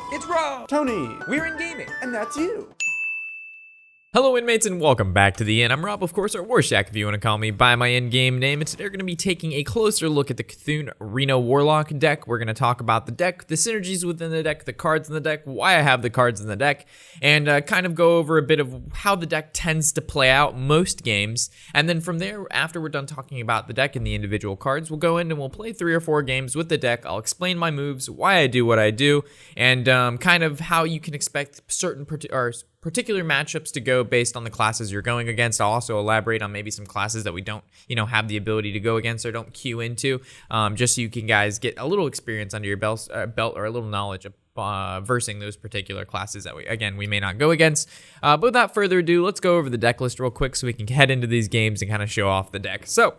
It's Rob! Tony! We're in gaming! And that's you! Hello inmates and welcome back to the Inn. I'm Rob, of course, or Warshak if you want to call me by my in-game name, and today we're going to be taking a closer look at the Cthulhu Reno Warlock deck. We're going to talk about the deck, the synergies within the deck, the cards in the deck, why I have the cards in the deck, and kind of go over a bit of how the deck tends to play out most games. And then from there, after we're done talking about the deck and the individual cards, we'll go in and we'll play 3 or 4 games with the deck. I'll explain my moves, why I do what I do, and kind of how you can expect certain particular matchups to go based on the classes you're going against. I'll also elaborate on maybe some classes that we don't, have the ability to go against or don't queue into, just so you can guys get a little experience under your belt or a little knowledge of versing those particular classes that we may not go against. But without further ado, let's go over the deck list real quick so we can head into these games and kind of show off the deck. So,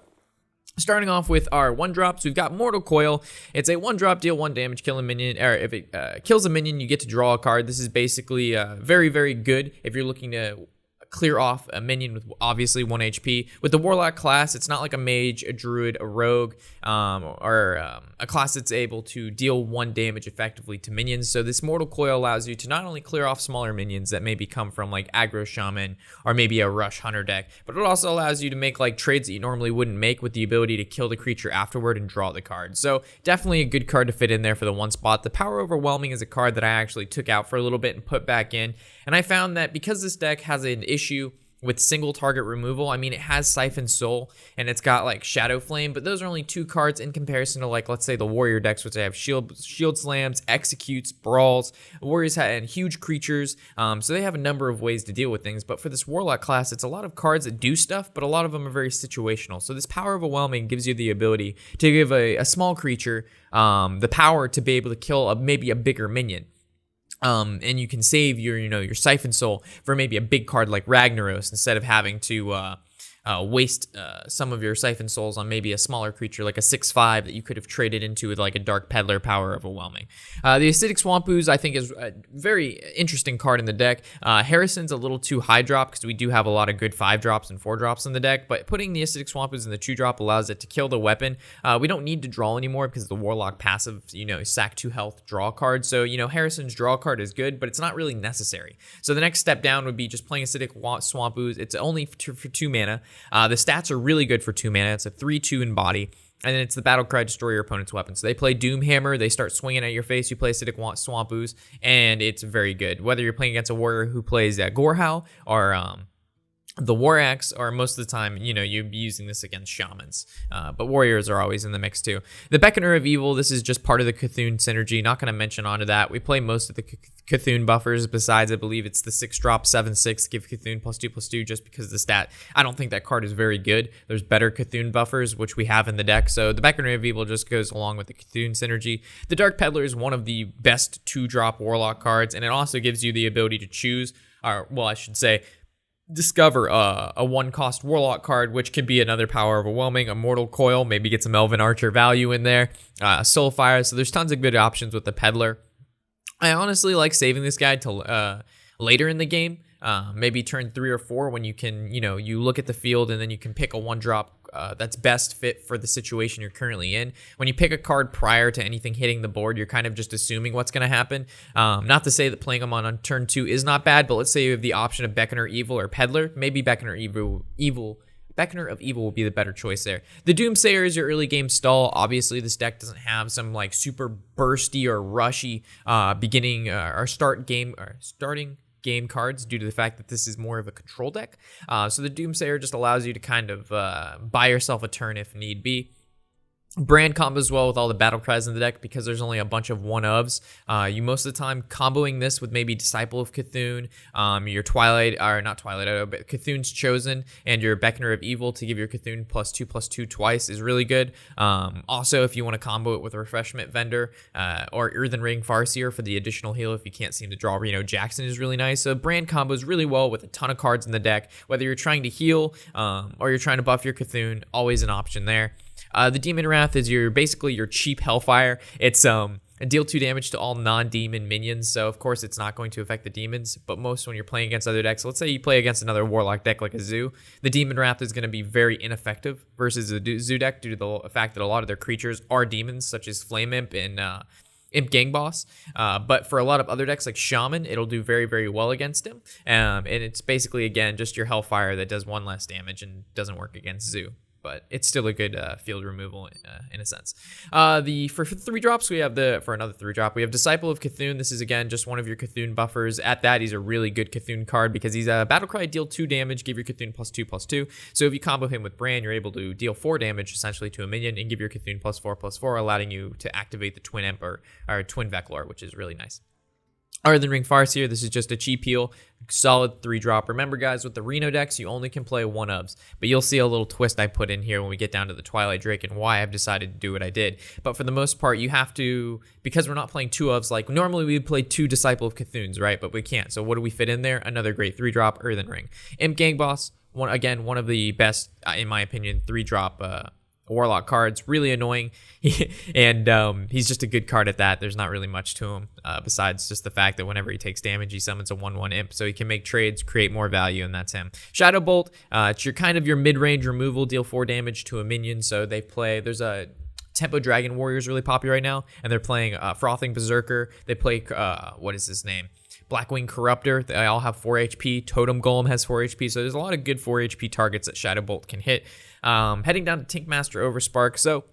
starting off with our 1-drops, we've got Mortal Coil. It's a 1-drop, deal 1 damage, kill a minion, or if it kills a minion, you get to draw a card. This is basically very, very good if you're looking to clear off a minion with obviously 1 HP. With the Warlock class, it's not like a mage, a druid, a rogue, or a class that's able to deal 1 damage effectively to minions. So this Mortal Coil allows you to not only clear off smaller minions that maybe come from like aggro shaman or maybe a rush hunter deck, but it also allows you to make like trades that you normally wouldn't make with the ability to kill the creature afterward and draw the card. So definitely a good card to fit in there for the 1 spot. The Power Overwhelming is a card that I actually took out for a little bit and put back in. And I found that because this deck has an issue with single target removal, I mean, it has Siphon Soul and it's got like Shadow Flame, but those are only 2 cards in comparison to like, let's say the Warrior decks, which they have Shield Slams, Executes, Brawls. Warriors have huge creatures, so they have a number of ways to deal with things. But for this Warlock class, it's a lot of cards that do stuff, but a lot of them are very situational. So this Power Overwhelming gives you the ability to give a small creature the power to be able to kill maybe a bigger minion. And you can save your Siphon Soul for maybe a big card like Ragnaros instead of having to waste some of your Siphon Souls on maybe a smaller creature like a 6/5 that you could have traded into with like a Dark Peddler Power Overwhelming. The Acidic Swamp Ooze I think is a very interesting card in the deck. Harrison's a little too high drop because we do have a lot of good 5-drops and 4-drops in the deck, but putting the Acidic Swamp Ooze in the 2-drop allows it to kill the weapon. We don't need to draw anymore because the Warlock passive, sack 2 health draw card. So, Harrison's draw card is good, but it's not really necessary. So the next step down would be just playing Acidic Swamp Ooze. It's only for 2 mana. The stats are really good for 2 mana. It's a 3/2 in body. And then it's the battle cry, destroy your opponent's weapon. So they play Doomhammer, they start swinging at your face, you play Acidic Swamp Ooze, and it's very good. Whether you're playing against a warrior who plays Gorehowl or the War Axe, or most of the time, you'd be using this against shamans. But warriors are always in the mix too. The Beckoner of Evil, this is just part of the Cthulhu synergy. Not going to mention onto that. We play most of the Cthulhu buffers besides, I believe it's the 6-drop, 7/6, give Cthulhu +2/2 just because of the stat. I don't think that card is very good. There's better Cthulhu buffers, which we have in the deck. So the Beckoner of Evil just goes along with the Cthulhu synergy. The Dark Peddler is one of the best 2-drop Warlock cards, and it also gives you the ability to choose, or well, I should say, discover a 1-cost Warlock card, which could be another Power Overwhelming, a Mortal Coil, maybe get some Elven Archer value in there, Soulfire. So there's tons of good options with the Peddler. I honestly like saving this guy till later in the game, maybe turn 3 or 4 when you can, you look at the field and then you can pick a 1-drop that's best fit for the situation you're currently in. When you pick a card prior to anything hitting the board, you're kind of just assuming what's going to happen. Not to say that playing them on turn 2 is not bad, but let's say you have the option of Beckoner Evil or Peddler. Maybe Beckoner of Evil will be the better choice there. The Doomsayer is your early game stall. Obviously, this deck doesn't have some like super bursty or rushy beginning or starting game cards due to the fact that this is more of a control deck. So the Doomsayer just allows you to kind of buy yourself a turn if need be. Brand combos well with all the battle cries in the deck because there's only a bunch of 1-ofs. You most of the time comboing this with maybe Disciple of Cthulhu, your but Cthulhu's Chosen, and your Beckoner of Evil to give your Cthulhu +2/2 twice is really good. Also, if you want to combo it with a Refreshment Vendor or Earthen Ring Farseer for the additional heal if you can't seem to draw Reno Jackson is really nice. So brand combos really well with a ton of cards in the deck. Whether you're trying to heal or you're trying to buff your Cthulhu, always an option there. The Demon Wrath is basically your cheap Hellfire. It's deal 2 damage to all non-demon minions, so of course it's not going to affect the demons, but most when you're playing against other decks, let's say you play against another Warlock deck like a Zoo, the Demon Wrath is going to be very ineffective versus a Zoo deck due to the fact that a lot of their creatures are demons, such as Flame Imp and Imp Gang Boss, but for a lot of other decks like Shaman, it'll do very, very well against him. And it's basically, again, just your Hellfire that does 1 less damage and doesn't work against Zoo. But it's still a good field removal in a sense. For 3 drops, we have for another 3 drop, we have Disciple of Cthulhu. This is, again, just one of your Cthulhu buffers. At that, he's a really good Cthulhu card because he's a Battlecry, deal 2 damage, give your Cthulhu +2/+2. So if you combo him with Bran, you're able to deal 4 damage essentially to a minion and give your Cthulhu +4/+4, allowing you to activate the Twin Emperor or Twin Veclor, which is really nice. Earthen Ring Farseer, this is just a cheap heal, solid 3 drop. Remember, guys, with the Reno decks, you only can play 1-ofs, but you'll see a little twist I put in here when we get down to the Twilight Drake and why I've decided to do what I did. But for the most part, you have to, because we're not playing 2-ofs, like normally we would play 2 Disciple of Cthulhu's, right? But we can't. So what do we fit in there? Another great 3 drop, Earthen Ring. Imp Gang Boss, one of the best, in my opinion, 3 drop Warlock cards. Really annoying, and he's just a good card at that. There's not really much to him besides just the fact that whenever he takes damage, he summons a 1/1 imp, so he can make trades, create more value, and that's him. Shadow Bolt, it's your mid-range removal, deal 4 damage to a minion. So there's a Tempo Dragon Warrior is really popular right now, and they're playing Frothing Berserker. They play what is his name? Blackwing Corruptor. They all have 4 HP. Totem Golem has 4 HP. So there's a lot of good 4 HP targets that Shadow Bolt can hit. Heading down to Tinkmaster Overspark. So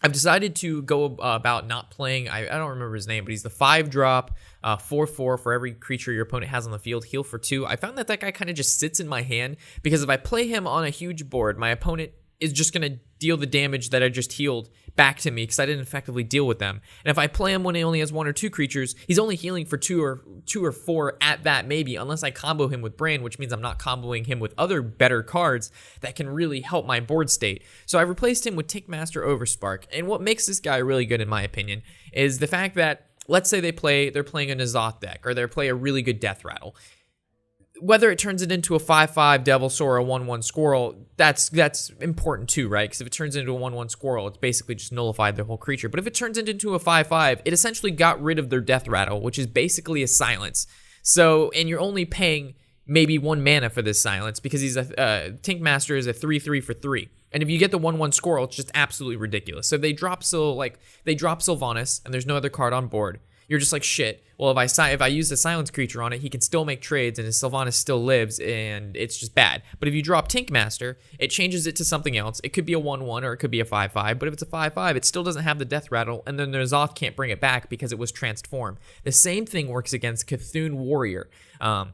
I've decided to go about not playing, I don't remember his name, but he's the 5 drop, 4/4 for every creature your opponent has on the field, heal for 2. I found that guy kind of just sits in my hand because if I play him on a huge board, my opponent is just going to deal the damage that I just healed back to me because I didn't effectively deal with them. And if I play him when he only has 1 or 2 creatures, he's only healing for 2 or 4 at that maybe, unless I combo him with Bran, which means I'm not comboing him with other better cards that can really help my board state. So I replaced him with Tinkmaster Overspark. And what makes this guy really good, in my opinion, is the fact that, let's say they're playing a N'Zoth deck, or they play a really good Death Rattle. Whether it turns it into a 5/5 Devilsaur or a 1/1 Squirrel, that's important too, right? Because if it turns into a 1/1 Squirrel, it's basically just nullified their whole creature. But if it turns it into a 5/5, it essentially got rid of their Death Rattle, which is basically a silence. So, and you're only paying maybe 1 mana for this silence because he's Tinkmaster is a 3/3 for 3. And if you get the 1/1 Squirrel, it's just absolutely ridiculous. So they drop Sylvanas, and there's no other card on board. You're just like, shit, well, if I use the silence creature on it, he can still make trades and his Sylvanas still lives, and it's just bad. But if you drop Tinkmaster, it changes it to something else. It could be a 1/1 or it could be a 5/5, but if it's a 5/5, it still doesn't have the Death Rattle, and then the N'Zoth can't bring it back because it was transformed. The same thing works against Cthulhu Warrior. I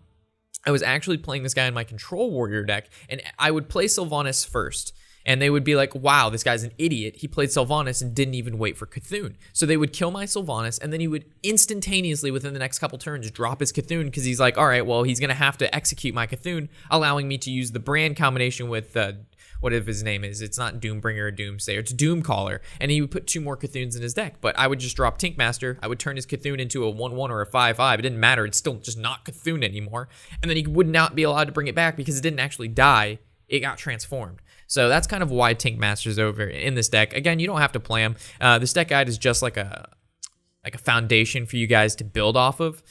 was actually playing this guy in my Control Warrior deck, and I would play Sylvanas first. And they would be like, wow, this guy's an idiot. He played Sylvanas and didn't even wait for Cthulhu. So they would kill my Sylvanas, and then he would instantaneously, within the next couple turns, drop his Cthulhu because he's like, all right, well, he's going to have to execute my Cthulhu, allowing me to use the Brand combination with, whatever his name is. It's not Doombringer or Doomsayer. It's Doomcaller. And he would put 2 more Cthulhu's in his deck. But I would just drop Tinkmaster. I would turn his Cthulhu into a 1/1 or a 5/5. It didn't matter. It's still just not Cthulhu anymore. And then he would not be allowed to bring it back because it didn't actually die. It got transformed. So that's kind of why Tinkmaster's over in this deck. Again, you don't have to play him. This deck guide is just like a foundation for you guys to build off of.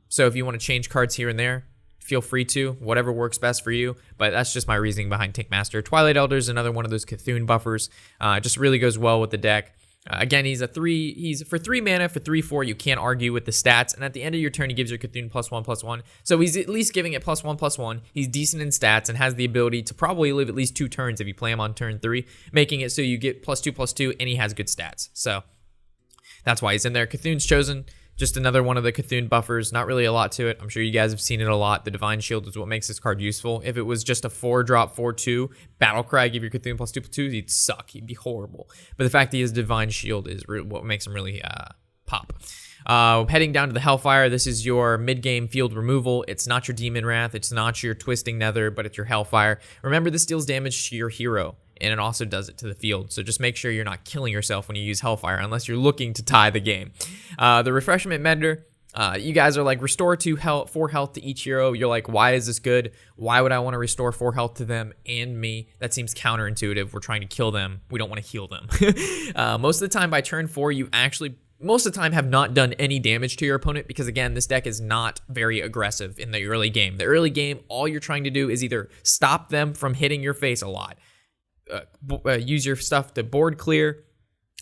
So if you want to change cards here and there, feel free to. Whatever works best for you. But that's just my reasoning behind Tinkmaster. Twilight Elder is another one of those Cthulhu buffers. Just really goes well with the deck. Again, he's for 3 mana for 3/4. You can't argue with the stats. And at the end of your turn, he gives your Cthulhu +1/+1. So he's at least giving it +1/+1. He's decent in stats and has the ability to probably live at least 2 turns if you play him on turn 3, making it so you get +2/+2, and he has good stats. So that's why he's in there. Cthulhu's Chosen. Just another one of the Cthulhu buffers. Not really a lot to it. I'm sure you guys have seen it a lot. The Divine Shield is what makes this card useful. If it was just a 4-drop, 4/2, Battlecry, give your Cthulhu +2/+2, he'd suck. He'd be horrible. But the fact that he has Divine Shield is what makes him really pop. Heading down to the Hellfire, this is your mid-game field removal. It's not your Demon Wrath. It's not your Twisting Nether, but it's your Hellfire. Remember, this deals damage to your hero, and it also does it to the field. So just make sure you're not killing yourself when you use Hellfire, unless you're looking to tie the game. The Refreshment Mender, you guys are like, restore 4 health to each hero. You're like, why is this good? Why would I want to restore 4 health to them and me? That seems counterintuitive. We're trying to kill them. We don't want to heal them. Most of the time by turn 4, you actually most of the time have not done any damage to your opponent because, again, this deck is not very aggressive in the early game. The early game, all you're trying to do is either stop them from hitting your face a lot, use your stuff to board clear,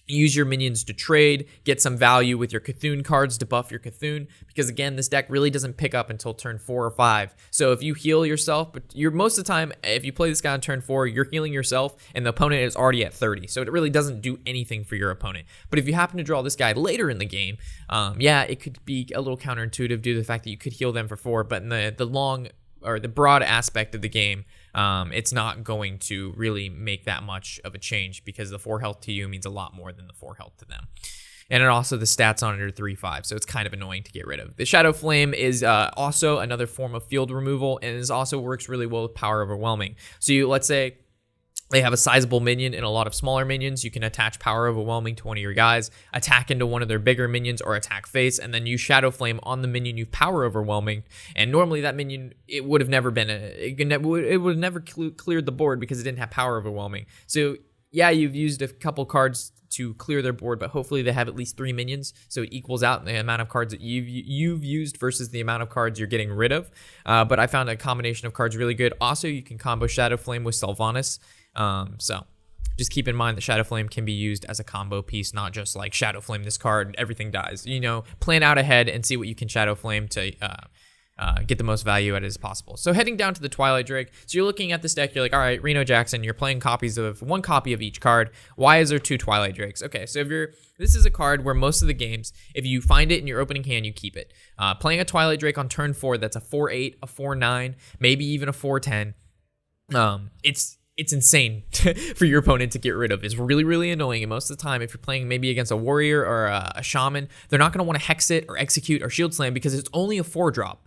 Use your minions to trade, get some value with your Cthulhu cards to buff your Cthulhu, because again, this deck really doesn't pick up until turn 4 or 5. So if you heal yourself, but you're most of the time, if you play this guy on turn 4, you're healing yourself, and the opponent is already at 30. So it really doesn't do anything for your opponent. But if you happen to draw this guy later in the game, yeah, it could be a little counterintuitive due to the fact that you could heal them for 4, but in the long or the broad aspect of the game, it's not going to really make that much of a change because the 4 health to you means a lot more than the 4 health to them. And it also, the stats on it are 3/5, so it's kind of annoying to get rid of. The Shadow Flame is also another form of field removal, and it also works really well with Power Overwhelming. So let's say they have a sizable minion and a lot of smaller minions. You can attach Power Overwhelming to one of your guys, attack into one of their bigger minions, or attack face, and then use Shadow Flame on the minion you've Power Overwhelming. And normally that minion, it would have never been it would have never cleared the board because it didn't have Power Overwhelming. So yeah, you've used a couple cards to clear their board, but hopefully they have at least 3 minions, so it equals out the amount of cards that you've used versus the amount of cards you're getting rid of. But I found a combination of cards really good. Also, you can combo Shadow Flame with Sylvanas. So just keep in mind that Shadow Flame can be used as a combo piece, not just like Shadow Flame this card, everything dies. You know, plan out ahead and see what you can Shadow Flame to get the most value out of it as possible. So heading down to the Twilight Drake, so you're looking at this deck, you're like, all right, Reno Jackson, you're playing copies of 1 copy of each card. Why is there 2 Twilight Drakes? Okay, so this is a card where most of the games, if you find it in your opening hand, you keep it. Playing a Twilight Drake on turn 4, that's a 4/8, a 4/9, maybe even a 4/10. It's insane for your opponent to get rid of. It's really, really annoying. And most of the time, if you're playing maybe against a warrior or a shaman, they're not going to want to hex it or execute or shield slam because it's only a 4-drop.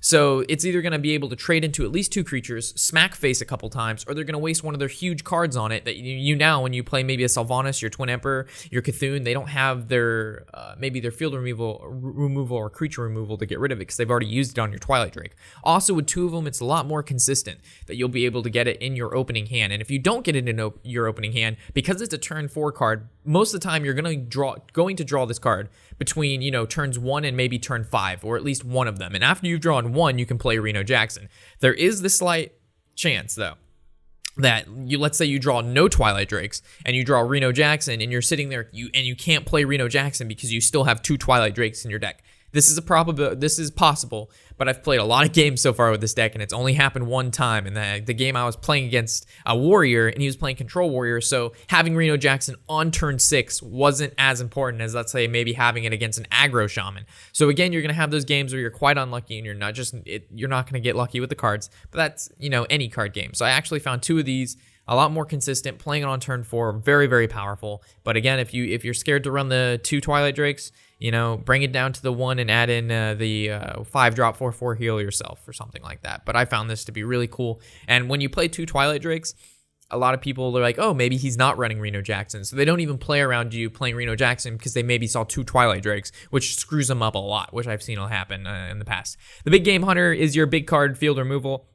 So it's either going to be able to trade into at least 2 creatures, smack face a couple times, or they're going to waste one of their huge cards on it that you now, when you play maybe a Sylvanas, your Twin Emperor, your Cthulhu, they don't have their maybe their field removal or creature removal to get rid of it because they've already used it on your Twilight Drake. Also, with 2 of them, it's a lot more consistent that you'll be able to get it in your opening hand. And if you don't get it in your opening hand, because it's a turn 4 card, most of the time you're going to draw this card between, you know, turns 1 and maybe turn 5, or at least one of them. And after you've drawn 1, you can play Reno Jackson. There is the slight chance, though, that let's say you draw no Twilight Drakes and you draw Reno Jackson and you're sitting there and you can't play Reno Jackson because you still have 2 Twilight Drakes in your deck. This is possible, but I've played a lot of games so far with this deck, and it's only happened one time. In the game I was playing against a warrior, and he was playing Control Warrior, so having Reno Jackson on turn 6 wasn't as important as, let's say, maybe having it against an aggro shaman. So again, you're gonna have those games where you're quite unlucky, and you're not gonna get lucky with the cards. But that's, you know, any card game. So I actually found 2 of these a lot more consistent, playing it on turn 4, very, very powerful. But again, if you're scared to run the 2 Twilight Drakes, you know, bring it down to the 1 and add in the 5-drop 4/4 heal yourself or something like that. But I found this to be really cool. And when you play 2 Twilight Drakes, a lot of people are like, oh, maybe he's not running Reno Jackson. So they don't even play around you playing Reno Jackson because they maybe saw 2 Twilight Drakes, which screws them up a lot, which I've seen will happen in the past. The Big Game Hunter is your big card field removal.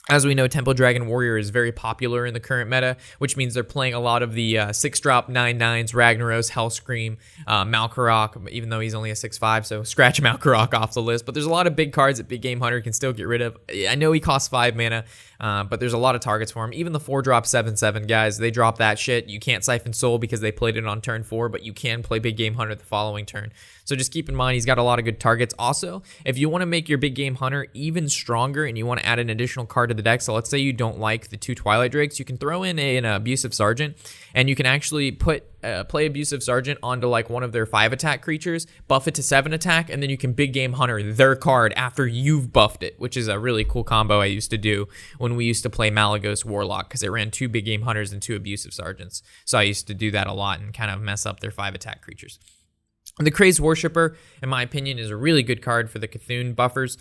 As we know, Temple Dragon Warrior is very popular in the current meta, which means they're playing a lot of the 6-drop 9/9s, Ragnaros, Hellscream, Malkarok, even though he's only a 6/5, so scratch Malkarok off the list. But there's a lot of big cards that Big Game Hunter can still get rid of. I know he costs 5 mana, but there's a lot of targets for him. Even the 4-drop 7/7 guys, they drop that shit. You can't Siphon Soul because they played it on turn 4, but you can play Big Game Hunter the following turn. So just keep in mind, he's got a lot of good targets. Also, if you want to make your Big Game Hunter even stronger and you want to add an additional card to the deck, so let's say you don't like the 2 Twilight Drakes, you can throw in an Abusive Sergeant, and you can actually play Abusive Sergeant onto like one of their 5-attack creatures, buff it to 7-attack, and then you can Big Game Hunter their card after you've buffed it, which is a really cool combo I used to do when we used to play Malagos Warlock, because it ran 2 Big Game Hunters and 2 Abusive Sergeants. So I used to do that a lot and kind of mess up their 5-attack creatures. The Crazed Worshipper, in my opinion, is a really good card for the Cthulhu buffers,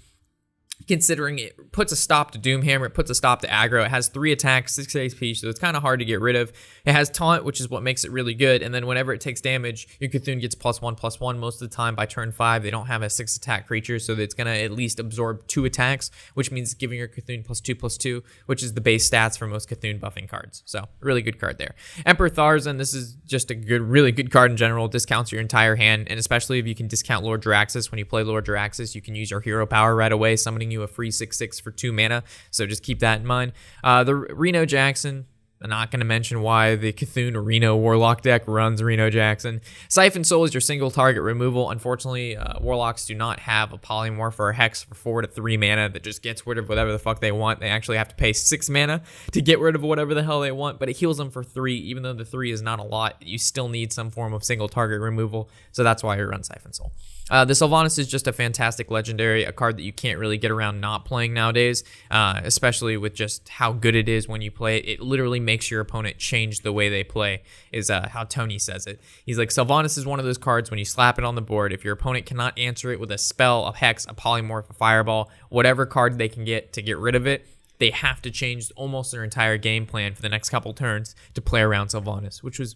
considering it puts a stop to Doomhammer, it puts a stop to aggro. It has 3 attacks, 6 HP, so it's kind of hard to get rid of. It has Taunt, which is what makes it really good, and then whenever it takes damage, your Cthulhu gets +1/+1 most of the time by turn 5. They don't have a 6-attack creature, so it's going to at least absorb 2 attacks, which means giving your Cthulhu +2/+2, which is the base stats for most Cthulhu buffing cards. So, really good card there. Emperor Tharzan, this is just a really good card in general. Discounts your entire hand, and especially if you can discount Lord Jaraxxus. When you play Lord Jaraxxus, you can use your hero power right away, summoning you a free 6/6 for 2 mana, so just keep that in mind. The Reno Jackson, I'm not going to mention why the Cthulhu Reno Warlock deck runs Reno Jackson. Siphon Soul is your single target removal. Unfortunately, Warlocks do not have a Polymorph or a Hex for 4 to 3 mana that just gets rid of whatever the fuck they want. They actually have to pay 6 mana to get rid of whatever the hell they want, but it heals them for 3. Even though the 3 is not a lot, you still need some form of single target removal, so that's why I run Siphon Soul. The Sylvanas is just a fantastic legendary, a card that you can't really get around not playing nowadays, especially with just how good it is when you play it. It literally makes your opponent change the way they play, is how Tony says it. He's like, Sylvanas is one of those cards when you slap it on the board, if your opponent cannot answer it with a spell, a Hex, a Polymorph, a Fireball, whatever card they can get to get rid of it, they have to change almost their entire game plan for the next couple turns to play around Sylvanas, which was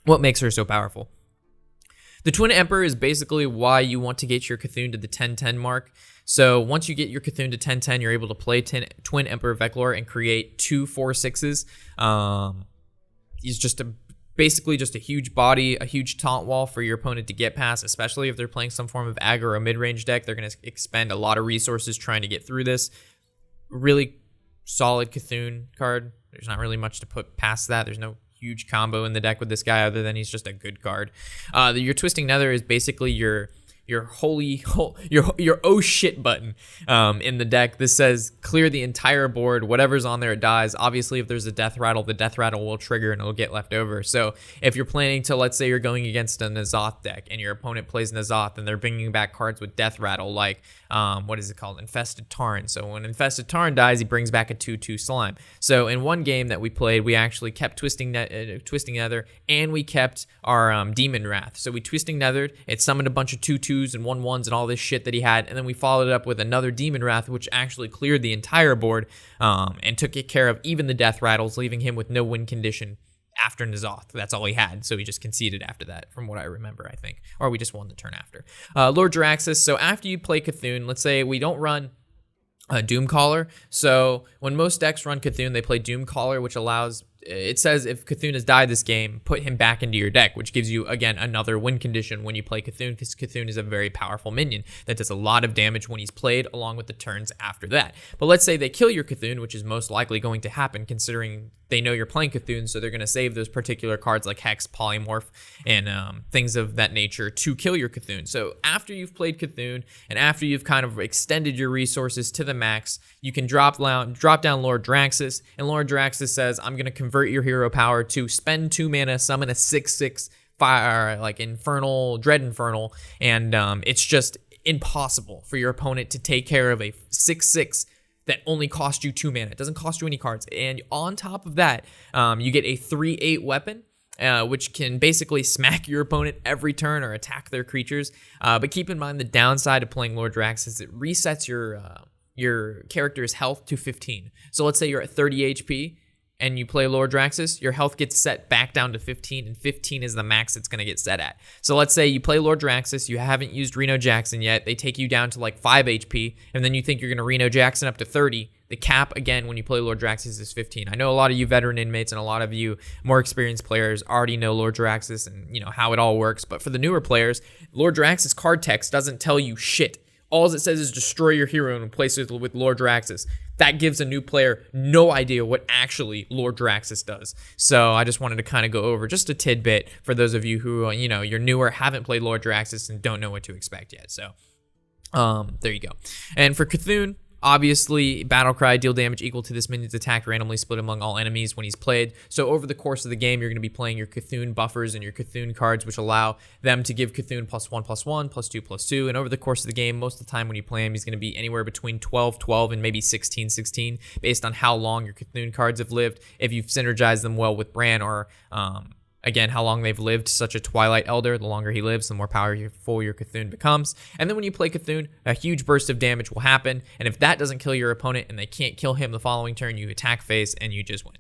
what makes her so powerful. The Twin Emperor is basically why you want to get your Cthulhu to the 10-10 mark. So once you get your Cthulhu to 10-10, you're able to play Twin Emperor Veclor and create 2 4/6s. He's just basically just a huge body, a huge taunt wall for your opponent to get past, especially if they're playing some form of aggro or mid-range deck. They're going to expend a lot of resources trying to get through this. Really solid Cthulhu card. There's not really much to put past that. There's no huge combo in the deck with this guy other than he's just a good card. Your Twisting Nether is basically your oh shit button in the deck. This says clear the entire board, whatever's on there it dies. Obviously if there's a death rattle, the death rattle will trigger and it'll get left over. So if you're planning to, let's say you're going against a N'Zoth deck and your opponent plays N'Zoth and they're bringing back cards with death rattle, like what is it called, Infested Tarn. So when Infested Tarn dies, he brings back a 2/2 slime. So in one game that we played, we actually kept Twisting Nether and we kept our Demon Wrath. So we Twisting Nethered, it summoned a bunch of 2/2s and 1/1s and all this shit that he had, and then we followed it up with another Demon Wrath, which actually cleared the entire board and took care of even the death rattles, leaving him with no win condition after N'Zoth. That's all he had, so he just conceded after that, from what I remember, I think. Or we just won the turn after. Lord Jaraxxus, so after you play Cthulhu, let's say we don't run Doomcaller. So when most decks run Cthulhu, they play Doomcaller, which allows, it says if Cthulhu has died this game, put him back into your deck, which gives you, again, another win condition when you play Cthulhu, because Cthulhu is a very powerful minion that does a lot of damage when he's played, along with the turns after that. But let's say they kill your Cthulhu, which is most likely going to happen, considering they know you're playing Cthulhu, so they're going to save those particular cards like Hex, Polymorph, and things of that nature to kill your Cthulhu. So after you've played Cthulhu, and after you've kind of extended your resources to the max, you can drop down Lord Jaraxxus, and Lord Jaraxxus says, I'm going to convert your hero power to spend 2 mana, summon a 6/6 fire, like Dread Infernal, and it's just impossible for your opponent to take care of a 6/6 that only cost you 2 mana. It doesn't cost you any cards. And on top of that, you get a 3/8 weapon, which can basically smack your opponent every turn or attack their creatures. But keep in mind the downside of playing Lord Jaraxxus is it resets your character's health to 15. So let's say you're at 30 HP, and you play Lord Jaraxxus, your health gets set back down to 15, and 15 is the max it's going to get set at. So let's say you play Lord Jaraxxus, you haven't used Reno Jackson yet, they take you down to like 5 HP, and then you think you're going to Reno Jackson up to 30. The cap, again, when you play Lord Jaraxxus is 15. I know a lot of you veteran inmates and a lot of you more experienced players already know Lord Jaraxxus and you know how it all works, but for the newer players, Lord Jaraxxus card text doesn't tell you shit. All it says is destroy your hero and replace it with Lord Jaraxxus. That gives a new player no idea what actually Lord Jaraxxus does. So I just wanted to kind of go over just a tidbit for those of you who, you know, you're newer, haven't played Lord Jaraxxus, and don't know what to expect yet. So there you go. And for Cthulhu, obviously, Battlecry, deal damage equal to this minion's attack randomly split among all enemies when he's played. So over the course of the game, you're going to be playing your Cthulhu buffers and your Cthulhu cards, which allow them to give Cthulhu +1/+1, +2/+2. And over the course of the game, most of the time when you play him, he's going to be anywhere between 12/12 and maybe 16/16, based on how long your Cthulhu cards have lived, if you've synergized them well with Bran, or again, how long they've lived. Such a Twilight Elder, the longer he lives, the more powerful your Cthulhu becomes. And then when you play Cthulhu, a huge burst of damage will happen. And if that doesn't kill your opponent and they can't kill him the following turn, you attack face and you just win.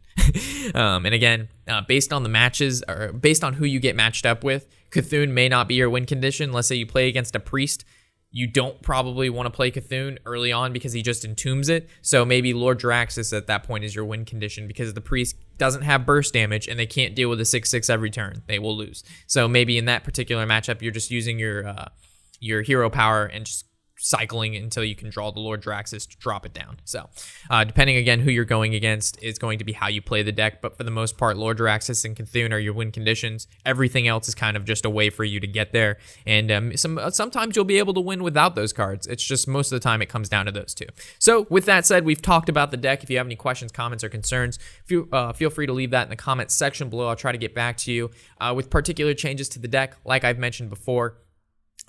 And again, based on the matches, or based on who you get matched up with, Cthulhu may not be your win condition. Let's say you play against a priest. You don't probably want to play Cthulhu early on because he just entombs it. So maybe Lord Jaraxxus at that point is your win condition, because the priest doesn't have burst damage and they can't deal with a 6/6 every turn. They will lose. So maybe in that particular matchup, you're just using your hero power and just cycling until you can draw the Lord Draxus to drop it down. So depending again who you're going against is going to be how you play the deck, but for the most part Lord Draxus and Cthulhu are your win conditions. Everything else is kind of just a way for you to get there, and sometimes you'll be able to win without those cards. It's just most of the time it comes down to those two. So with that said, we've talked about the deck. If you have any questions, comments, or concerns, feel free to leave that in the comments section below. I'll try to get back to you with particular changes to the deck. Like I've mentioned before,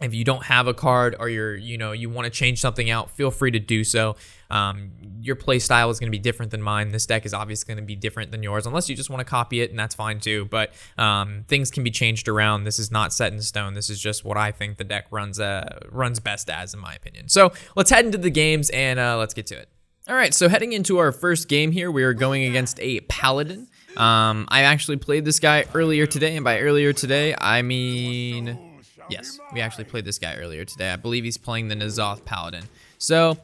if you don't have a card or you want to change something out, feel free to do so. Your play style is going to be different than mine. This deck is obviously going to be different than yours, unless you just want to copy it, and that's fine too. But things can be changed around. This is not set in stone. This is just what I think the deck runs best as, in my opinion. So let's head into the games and let's get to it. All right, so heading into our first game here, we are going against a Paladin. I actually played this guy earlier today, and by earlier today, I mean... yes, we actually played this guy earlier today. I believe he's playing the N'Zoth Paladin. So,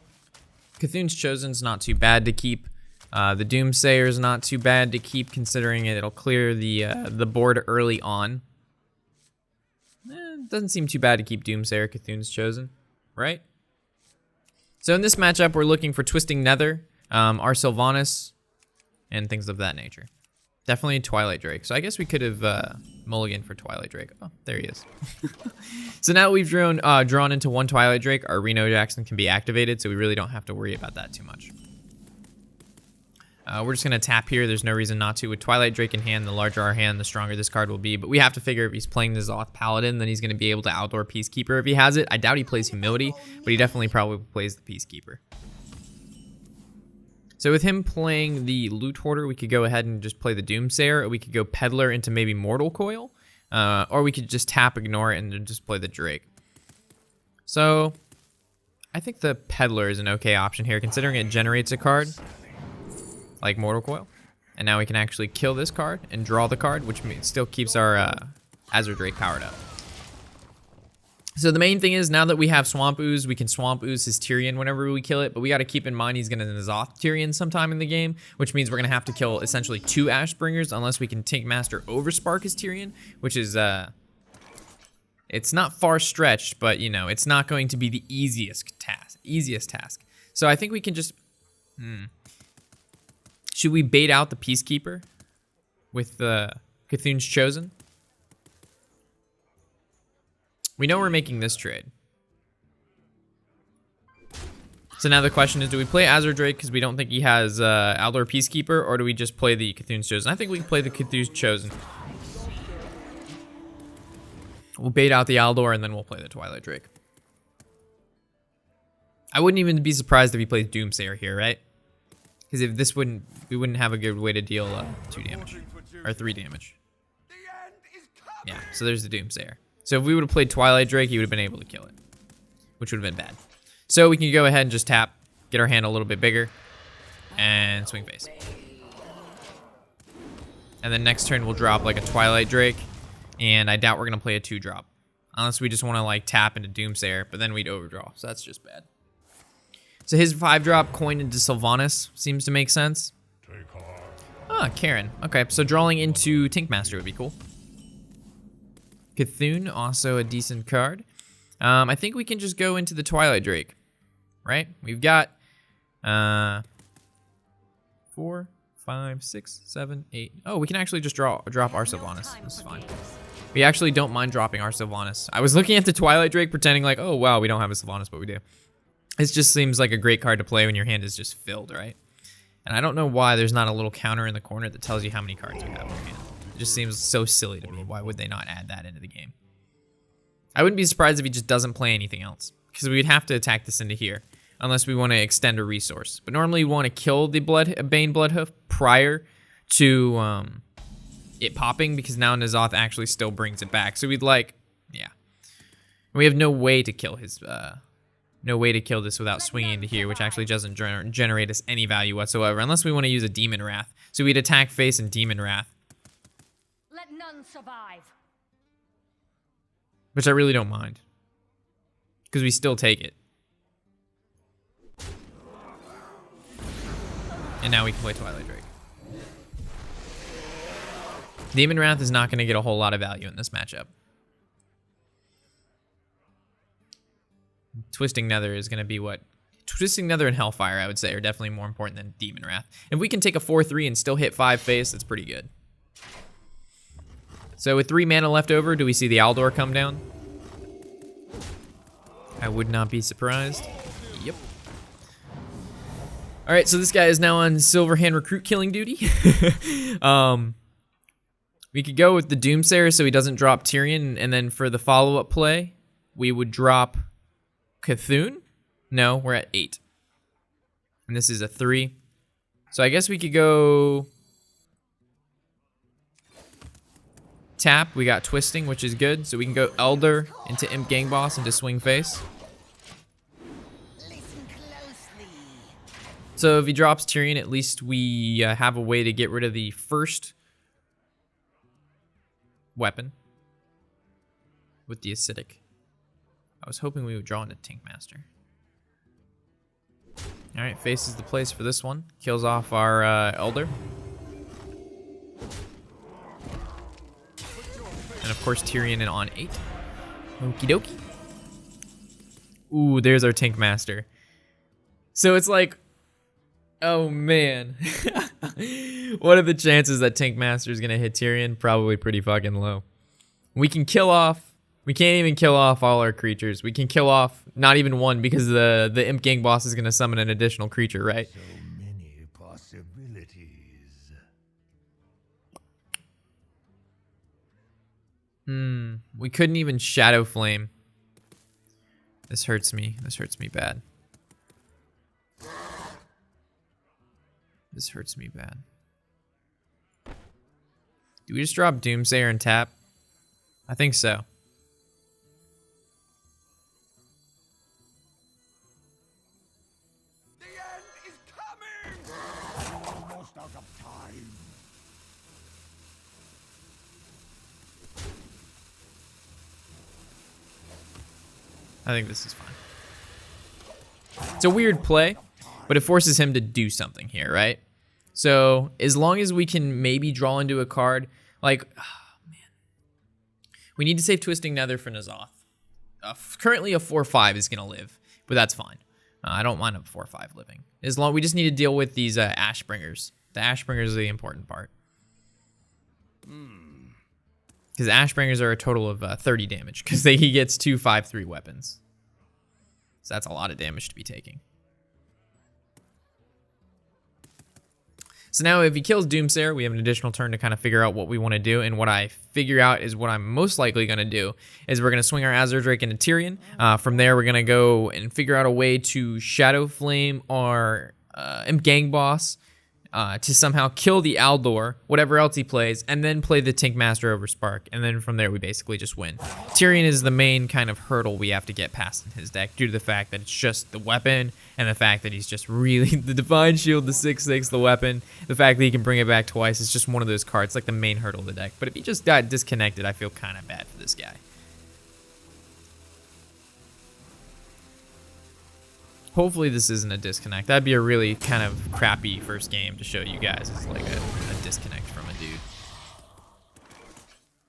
Cthulhu's Chosen's not too bad to keep. The Doomsayer's not too bad to keep, considering it'll clear the board early on. Doesn't seem too bad to keep Doomsayer, Cthulhu's Chosen, right? So in this matchup, we're looking for Twisting Nether, our Sylvanas, and things of that nature. Definitely Twilight Drake. So I guess we could have mulliganed for Twilight Drake. Oh, there he is. So now we've drawn into one Twilight Drake, our Reno Jackson can be activated, so we really don't have to worry about that too much. We're just going to tap here. There's no reason not to. With Twilight Drake in hand, the larger our hand, the stronger this card will be. But we have to figure if he's playing the N'Zoth Paladin, then he's going to be able to outdoor Peacekeeper if he has it. I doubt he plays Humility, but he definitely probably plays the Peacekeeper. So with him playing the Loot Hoarder, we could go ahead and just play the Doomsayer, or we could go Peddler into maybe Mortal Coil, or we could just tap, ignore it, and then just play the Drake. So I think the Peddler is an okay option here, considering it generates a card like Mortal Coil. And now we can actually kill this card and draw the card, which still keeps our Azure Drake powered up. So the main thing is, now that we have Swamp Ooze, we can Swamp Ooze his Tyrion whenever we kill it, but we got to keep in mind he's going to N'Zoth Tyrion sometime in the game, which means we're going to have to kill essentially 2 Ashbringers unless we can Tankmaster Overspark his Tyrion, which is, it's not far stretched, but, you know, it's not going to be the easiest task. So I think we can just, should we bait out the Peacekeeper with Cthulhu's Chosen? We know we're making this trade. So now the question is, do we play Azure Drake because we don't think he has Aldor Peacekeeper, or do we just play the Cthulhu's Chosen? I think we can play the Cthulhu's Chosen. We'll bait out the Aldor, and then we'll play the Twilight Drake. I wouldn't even be surprised if he plays Doomsayer here, right? Because if this we wouldn't have a good way to deal 2 damage. Or 3 damage. Yeah, so there's the Doomsayer. So if we would have played Twilight Drake, he would have been able to kill it, which would have been bad. So we can go ahead and just tap, get our hand a little bit bigger, and swing face. And then next turn we'll drop like a Twilight Drake, and I doubt we're gonna play a 2-drop, unless we just want to like tap into Doomsayer, but then we'd overdraw, so that's just bad. So his 5-drop coin into Sylvanas seems to make sense. Ah, Karen. Okay, so drawing into Tankmaster would be cool. Cthulhu, also a decent card. I think we can just go into the Twilight Drake, right? We've got 4, 5, 6, 7, 8. Oh, we can actually just drop our Sylvanas. This is fine. We actually don't mind dropping our Sylvanas. I was looking at the Twilight Drake pretending like, oh, wow, we don't have a Sylvanas, but we do. It just seems like a great card to play when your hand is just filled, right? And I don't know why there's not a little counter in the corner that tells you how many cards you have in your hand. It just seems so silly to me. Why would they not add that into the game? I wouldn't be surprised if he just doesn't play anything else, because we would have to attack this into here, unless we want to extend a resource. But normally we want to kill the Bane Bloodhoof prior to it popping, because now N'Zoth actually still brings it back. So we'd like, yeah. We have no way to kill his, no way to kill this without swinging into here, which actually doesn't generate us any value whatsoever, unless we want to use a Demon Wrath. So we'd attack face and Demon Wrath. Let none survive. Which I really don't mind, because we still take it. And now we can play Twilight Drake. Demon Wrath is not going to get a whole lot of value in this matchup. Twisting Nether is going to be what? Twisting Nether and Hellfire, I would say, are definitely more important than Demon Wrath. If we can take a 4-3 and still hit 5 face, that's pretty good. So with 3 mana left over, do we see the Aldor come down? I would not be surprised. Yep. All right, so this guy is now on Silverhand recruit killing duty. We could go with the Doomsayer so he doesn't drop Tyrion, and then for the follow-up play, we would drop Cthulhu. No, we're at 8. And this is a 3. So I guess we could go tap. We got Twisting, which is good. So we can go Elder into Imp Gang Boss into Swing Face. So if he drops Tyrion, at least we have a way to get rid of the first weapon with the Acidic. I was hoping we would draw into Tankmaster. All right, Face is the place for this one. Kills off our Elder. And of course Tyrion in on 8. Okie dokie. Ooh, there's our Tankmaster. So it's like, oh man. What are the chances that Tankmaster is gonna hit Tyrion? Probably pretty fucking low. We can kill off, we can't even kill off all our creatures. We can kill off not even one because the Imp Gang Boss is gonna summon an additional creature, right? So many possibilities. We couldn't even Shadow Flame. This hurts me. This hurts me bad. This hurts me bad. Do we just drop Doomsayer and tap? I think so. The end is coming! Almost out of time. I think this is fine. It's a weird play, but it forces him to do something here, right? So as long as we can maybe draw into a card, like, oh, man. We need to save Twisting Nether for N'Zoth. Currently a 4-5 is gonna live, but that's fine. I don't mind a 4-5 living. As long we just need to deal with these Ashbringers. The Ashbringers are the important part. Because Ashbringers are a total of 30 damage, because he gets 2 5/3 weapons. So that's a lot of damage to be taking. So now if he kills Doomsayer, we have an additional turn to kind of figure out what we want to do. And what I figure out is what I'm most likely going to do is we're going to swing our Azure Drake into Tyrion. From there, we're going to go and figure out a way to Shadow Flame our Imp Gang Boss to somehow kill the Aldor, whatever else he plays, and then play the Tankmaster over Spark. And then from there, we basically just win. Tyrion is the main kind of hurdle we have to get past in his deck due to the fact that it's just the weapon and the fact that he's just really, the Divine Shield, the 6/6, the weapon, the fact that he can bring it back twice is just one of those cards, like the main hurdle of the deck. But if he just got disconnected, I feel kind of bad for this guy. Hopefully this isn't a disconnect. That'd be a really kind of crappy first game to show you guys as like a disconnect from a dude.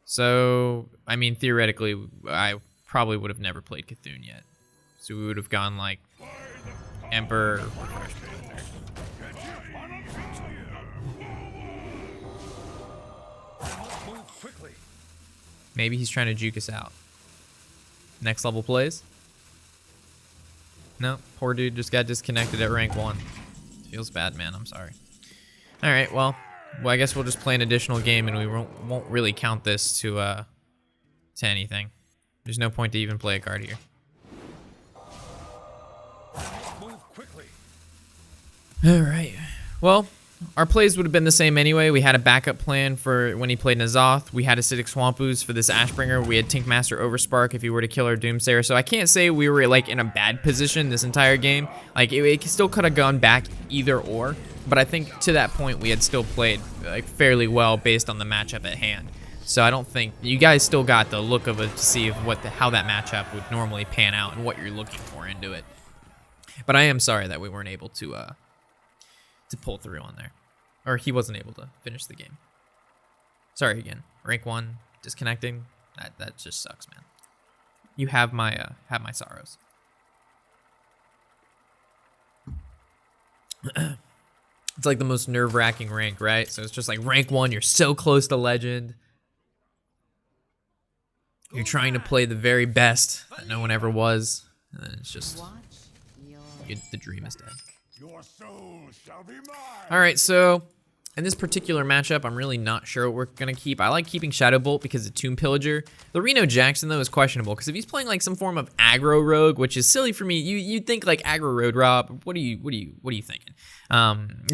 So, I mean, theoretically, I probably would have never played Cthulhu yet. So we would have gone like Emperor. Maybe he's trying to juke us out. Next level plays. No, poor dude just got disconnected at rank 1. Feels bad, man. I'm sorry. All right, well, I guess we'll just play an additional game, and we won't really count this to anything. There's no point to even play a card here. Move quickly. All right. Well, our plays would have been the same anyway. We had a backup plan for when he played N'Zoth. We had Acidic Swamp Ooze for this Ashbringer. We had Tankmaster Overspark if he were to kill our Doomsayer. So I can't say we were like in a bad position this entire game. Like it still could have gone back either or. But I think to that point we had still played like fairly well based on the matchup at hand. So I don't think you guys still got the look of it to see how that matchup would normally pan out and what you're looking for into it. But I am sorry that we weren't able to pull through on there. Or he wasn't able to finish the game. Sorry again. Rank 1, disconnecting. That just sucks, man. You have my sorrows. It's like the most nerve-wracking rank, right? So it's just like rank 1, you're so close to legend. You're trying to play the very best that no one ever was. And then it's just, the dream is dead. Your soul shall be mine. All right, so in this particular matchup, I'm really not sure what we're gonna keep. I like keeping Shadow Bolt because of Tomb Pillager. The Reno Jackson though is questionable because if he's playing like some form of aggro rogue, which is silly for me, you'd think like aggro rogue, Rob. What are you thinking?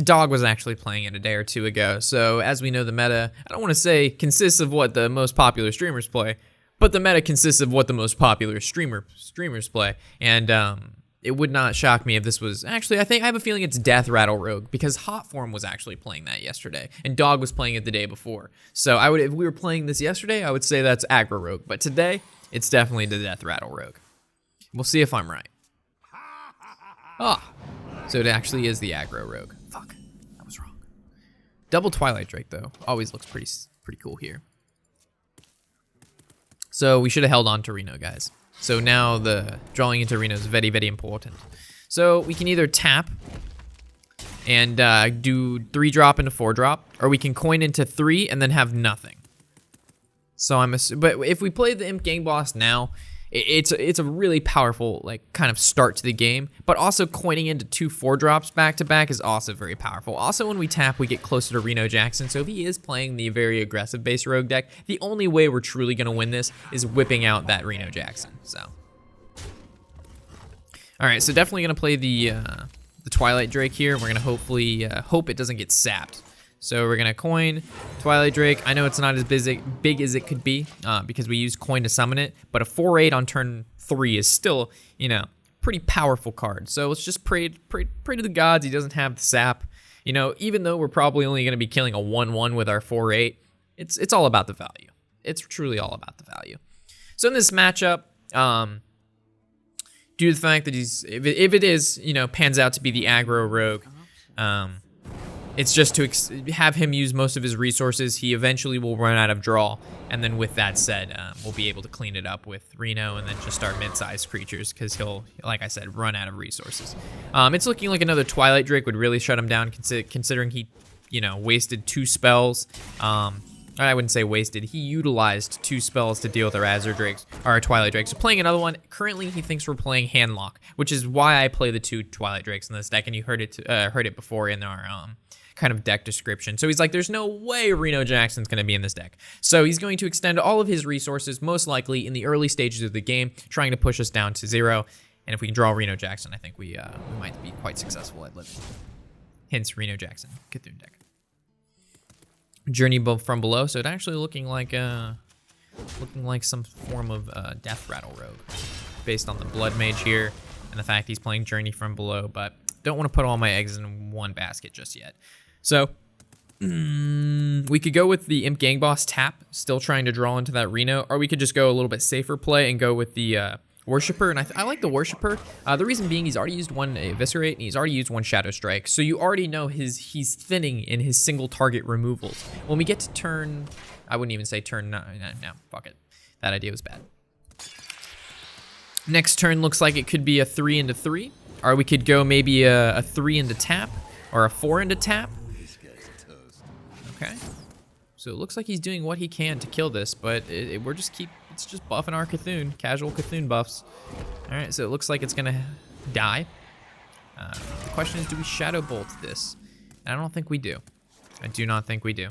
Dog was actually playing it a day or two ago. So as we know, the meta, I don't want to say consists of what the most popular streamers play, but the meta consists of what the most popular streamers play, and it would not shock me if this was actually, I have a feeling it's Death Rattle Rogue because Hot Form was actually playing that yesterday and Dog was playing it the day before. So if we were playing this yesterday, I would say that's Aggro Rogue, but today it's definitely the Death Rattle Rogue. We'll see if I'm right. So it actually is the Aggro Rogue. Fuck, I was wrong. Double Twilight Drake though, always looks pretty cool here. So we should have held on to Reno, guys. So now the drawing into Reno is very, very important. So we can either tap and do 3-drop into 4-drop, or we can coin into 3 and then have nothing. So but if we play the Imp Gang Boss now, it's a really powerful like kind of start to the game. But also coining into 2 4-drops back to back is also very powerful. Also, when we tap, we get closer to Reno Jackson. So if he is playing the very aggressive base rogue deck, the only way we're truly gonna win this is whipping out that Reno Jackson. So, all right, so definitely gonna play the Twilight Drake here. We're gonna hopefully hope it doesn't get sapped. So we're gonna coin Twilight Drake. I know it's not as big as it could be because we use coin to summon it, but a 4/8 on turn 3 is still, pretty powerful card. So let's just pray to the gods he doesn't have the sap. Even though we're probably only gonna be killing a 1/1 with our 4/8, it's all about the value. It's truly all about the value. So in this matchup, due to the fact that if it is, pans out to be the aggro rogue, it's just to have him use most of his resources. He eventually will run out of draw, and then with that said, we'll be able to clean it up with Reno and then just our mid-sized creatures because he'll, like I said, run out of resources. It's looking like another Twilight Drake would really shut him down considering he, wasted 2 spells. I wouldn't say wasted. He utilized 2 spells to deal with our Azure Drakes, or our Twilight Drakes. So playing another one, currently he thinks we're playing Handlock, which is why I play the 2 Twilight Drakes in this deck, and you heard it before in our kind of deck description. So he's like, there's no way Reno Jackson's going to be in this deck. So he's going to extend all of his resources, most likely in the early stages of the game, trying to push us down to 0. And if we can draw Reno Jackson, I think we might be quite successful at living. Hence Reno Jackson, Cthulhu deck. Journey from below, so it's actually looking like some form of Death Rattle Rogue, based on the Blood Mage here and the fact he's playing Journey from below. But don't want to put all my eggs in one basket just yet. So we could go with the Imp Gang Boss tap, still trying to draw into that Reno, or we could just go a little bit safer play and go with the Worshipper, and I like the Worshipper. The reason being he's already used 1 Eviscerate, and he's already used 1 Shadow Strike, so you already know he's thinning in his single target removals. When we get to turn, I wouldn't even say turn 9, no, fuck it. That idea was bad. Next turn looks like it could be a 3 into 3, or we could go maybe a 3 into tap, or a 4 into tap. Okay. So it looks like he's doing what he can to kill this, but it's just buffing our Cthulhu, casual Cthulhu buffs. All right, so it looks like it's gonna die. The question is, do we Shadow Bolt this? And I don't think we do. I do not think we do.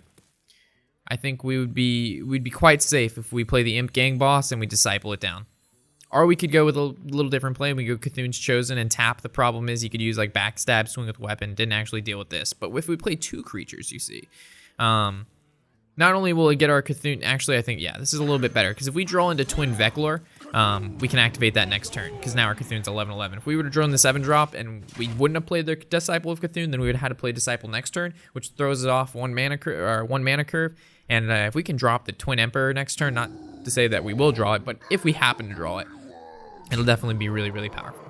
I think we'd be quite safe if we play the Imp Gang Boss and we Disciple it down. Or we could go with a little different play. We go Cthulhu's Chosen and tap. The problem is you could use like Backstab, Swing with Weapon. Didn't actually deal with this. But if we play 2 creatures, you see. Not only will it get our Cthulhu, actually I think, yeah, this is a little bit better. Because if we draw into Twin Veclor, we can activate that next turn. Because now our Cthulhu's 11/11. If we were to draw in the 7-drop and we wouldn't have played the Disciple of Cthulhu, then we would have had to play Disciple next turn, which throws it off one mana curve. And if we can drop the Twin Emperor next turn, not to say that we will draw it, but if we happen to draw it, it'll definitely be really, really powerful.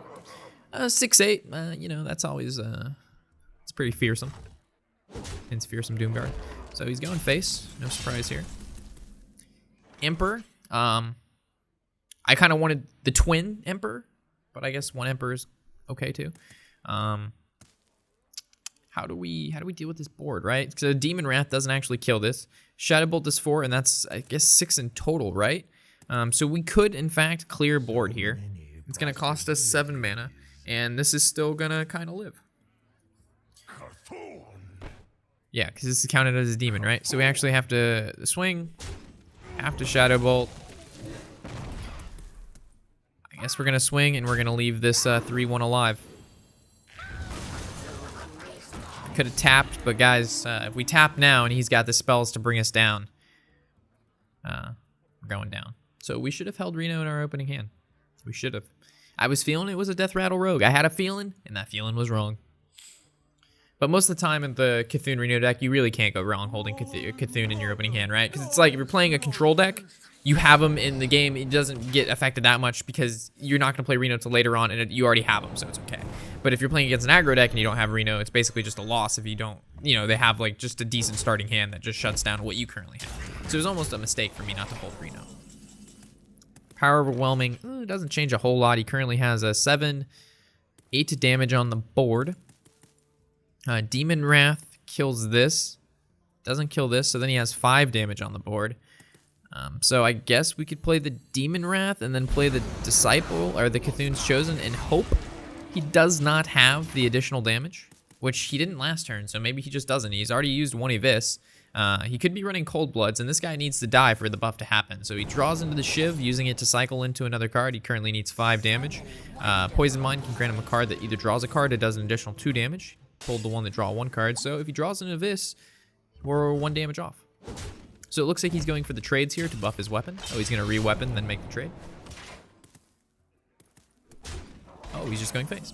6/8, that's always, it's pretty fearsome. It's fearsome Doomguard. So he's going face, no surprise here. Emperor, I kind of wanted the twin Emperor, but I guess 1 Emperor is okay too. how do we deal with this board, right? So Demon Wrath doesn't actually kill this. Shadow Bolt does 4, and that's, I guess, 6 in total, right? So we could, in fact, clear board here. It's going to cost us 7 mana, and this is still going to kind of live. Yeah, because this is counted as a demon, right? So we actually have to swing, have to Shadow Bolt. I guess we're going to swing, and we're going to leave this 3-1 alive. Could have tapped, but guys, if we tap now and he's got the spells to bring us down, we're going down. So we should have held Reno in our opening hand. We should have. I was feeling it was a Death Rattle Rogue. I had a feeling, and that feeling was wrong. But most of the time in the Cthulhu Reno deck, you really can't go wrong holding Cthulhu in your opening hand, right? Because it's like if you're playing a control deck, you have him in the game. It doesn't get affected that much because you're not going to play Reno till later on, and you already have him, so it's okay. But if you're playing against an aggro deck and you don't have Reno, it's basically just a loss if you don't, you know, they have like just a decent starting hand that just shuts down what you currently have. So it was almost a mistake for me not to hold Reno. Power Overwhelming, doesn't change a whole lot. He currently has a 7, 8 damage on the board. Demon Wrath kills this. Doesn't kill this, so then he has 5 damage on the board. So I guess we could play the Demon Wrath and then play the Disciple, or the Cthulhu's Chosen, and hope he does not have the additional damage, which he didn't last turn, so maybe he just doesn't. He's already used one of this. He could be running Cold Bloods, and this guy needs to die for the buff to happen. So he draws into the Shiv, using it to cycle into another card. He currently needs 5 damage. Poison Mind can grant him a card that either draws a card or does an additional 2 damage. Pulled the one that draw 1 card, so if he draws into this, we're 1 damage off. So it looks like he's going for the trades here to buff his weapon. Oh, he's going to re-weapon, then make the trade. Oh, he's just going face.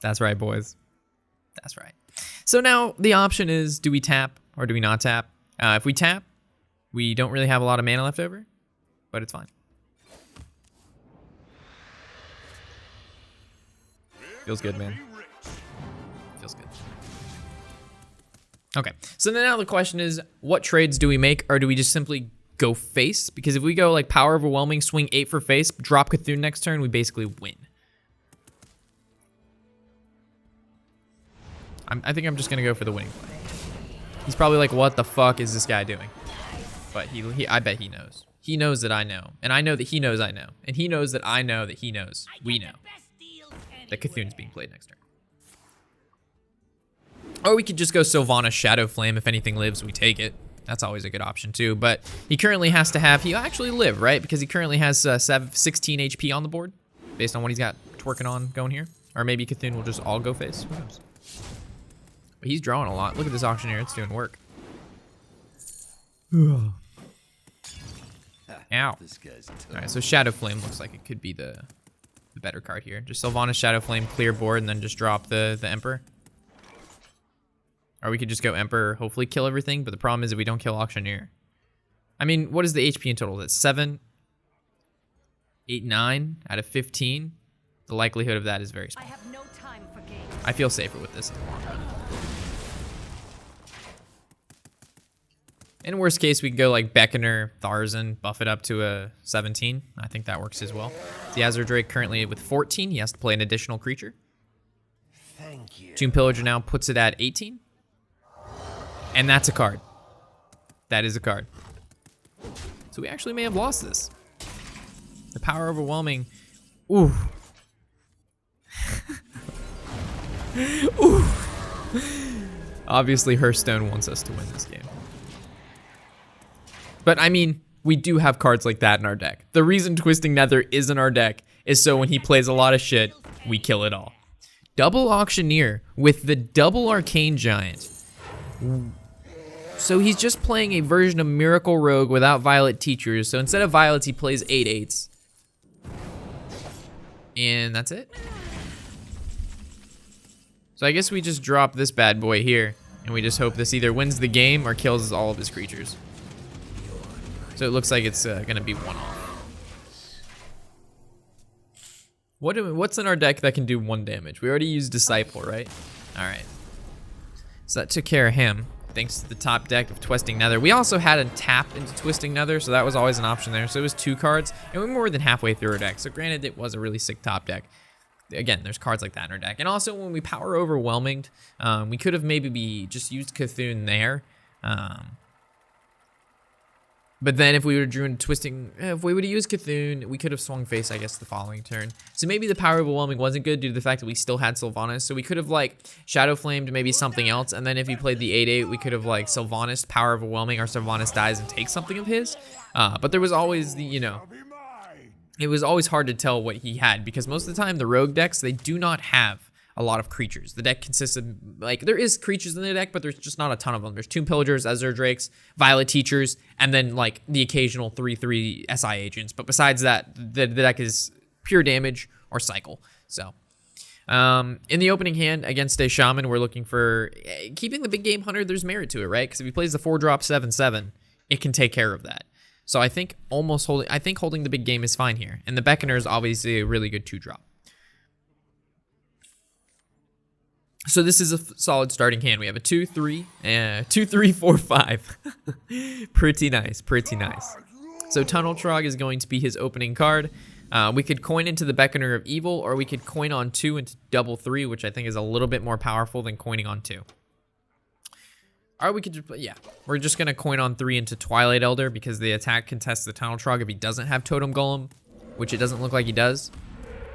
That's right, boys. That's right. So now the option is, do we tap or do we not tap? If we tap, we don't really have a lot of mana left over, but it's fine. Feels good, man. Feels good. Okay, so then now the question is, what trades do we make, or do we just simply go face? Because if we go like Power Overwhelming, swing 8 for face, drop Cthulhu next turn, we basically win. I think I'm just gonna go for the winning play. He's probably like, what the fuck is this guy doing? But I bet he knows. He knows that I know, and I know that he knows I know, and he knows that I know that he knows we know that Cthulhu's being played next turn. Or we could just go Sylvana Shadow Flame. If anything lives, we take it. That's always a good option too. But he currently has to have, he'll actually live, right? Because he currently has 16 HP on the board based on what he's got twerking on going here. Or maybe Cthulhu will just all go face. Who knows? But he's drawing a lot. Look at this auctioneer. It's doing work. Ow. All right, so Shadow Flame looks like it could be the better card here. Just Sylvana Shadow Flame, clear board, and then just drop the Emperor. Or we could just go Emperor, hopefully kill everything, but the problem is if we don't kill Auctioneer. I mean, what is the HP in total? That's 7, 8, 9 out of 15. The likelihood of that is very small. I have no time for games. I feel safer with this in the long run. In worst case, we can go like Beckoner, Tharzan, buff it up to a 17. I think that works as well. The Azure Drake currently with 14. He has to play an additional creature. Thank you. Tomb Pillager now puts it at 18. And that's a card. That is a card. So we actually may have lost this. The Power Overwhelming. Ooh. Ooh. Obviously, Hearthstone wants us to win this game. But I mean, we do have cards like that in our deck. The reason Twisting Nether is in our deck is so when he plays a lot of shit, we kill it all. Double Auctioneer with the double Arcane Giant. So he's just playing a version of Miracle Rogue without Violet Teachers. So instead of Violets, he plays 8/8s. And that's it. So I guess we just drop this bad boy here. And we just hope this either wins the game or kills all of his creatures. So it looks like it's going to be one off. What's in our deck that can do 1 damage? We already used Disciple, right? All right. So that took care of him, thanks to the top deck of Twisting Nether. We also had a tap into Twisting Nether, so that was always an option there. So it was 2 cards, and we're more than halfway through our deck. So granted, it was a really sick top deck. again, there's cards like that in our deck. And also when we power overwhelming, we could have maybe just used Cthulhu there. But then if we would have drew into twisting, if we would have used Cthulhu, we could have swung face, I guess, the following turn. So maybe the power overwhelming wasn't good due to the fact that we still had Sylvanas. So we could have like Shadow Flamed maybe something else. And then if he played the 8/8, we could have like Sylvanas, power overwhelming, our Sylvanas dies and takes something of his. But there was always the, you know, it was always hard to tell what he had because most of the time the rogue decks, they do not have a lot of creatures. The deck consists of, like, there is creatures in the deck, but there's just not a ton of them. There's Tomb Pillagers, Azure Drakes, Violet Teachers, and then, like, the occasional 3/3 SI agents. But besides that, the deck is pure damage or cycle. So, in the opening hand against a Shaman, we're looking for, keeping the big game hunter, there's merit to it, right? Because if he plays the 4-drop 7/7, it can take care of that. So I think holding the big game is fine here. And the Beckoner is obviously a really good 2-drop. So this is a solid starting hand. We have a 2-3, 2-3-4-5. Pretty nice, pretty nice. So Tunnel Trog is going to be his opening card. We could coin into the Beckoner of Evil, or we could coin on 2 into double 3, which I think is a little bit more powerful than coining on 2. Or we could just, yeah, we're just gonna coin on 3 into Twilight Elder because the attack contests the Tunnel Trog if he doesn't have Totem Golem, which it doesn't look like he does.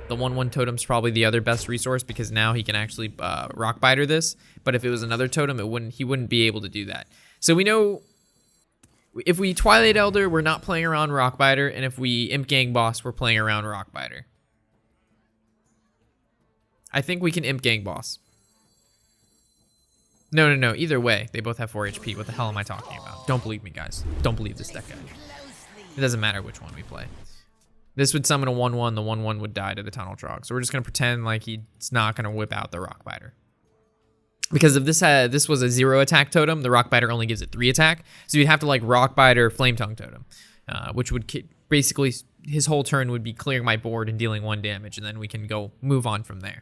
The 1/1 totem's probably the other best resource because now he can actually Rockbiter this. But if it was another totem, he wouldn't be able to do that. So we know if we Twilight Elder, we're not playing around Rockbiter, and if we Imp Gang Boss, we're playing around Rockbiter. I think we can Imp Gang Boss. No. Either way, they both have 4 HP. What the hell am I talking about? Don't believe me, guys. Don't believe this deck guy. It doesn't matter which one we play. This would summon a 1/1. The 1/1 would die to the Tunnel Trog. So we're just going to pretend like he's not going to whip out the Rockbiter. Because if this was a 0 attack totem, the Rockbiter only gives it 3 attack. So you'd have to like Rockbiter Flame Tongue totem, which would basically, his whole turn would be clearing my board and dealing 1 damage. And then we can move on from there.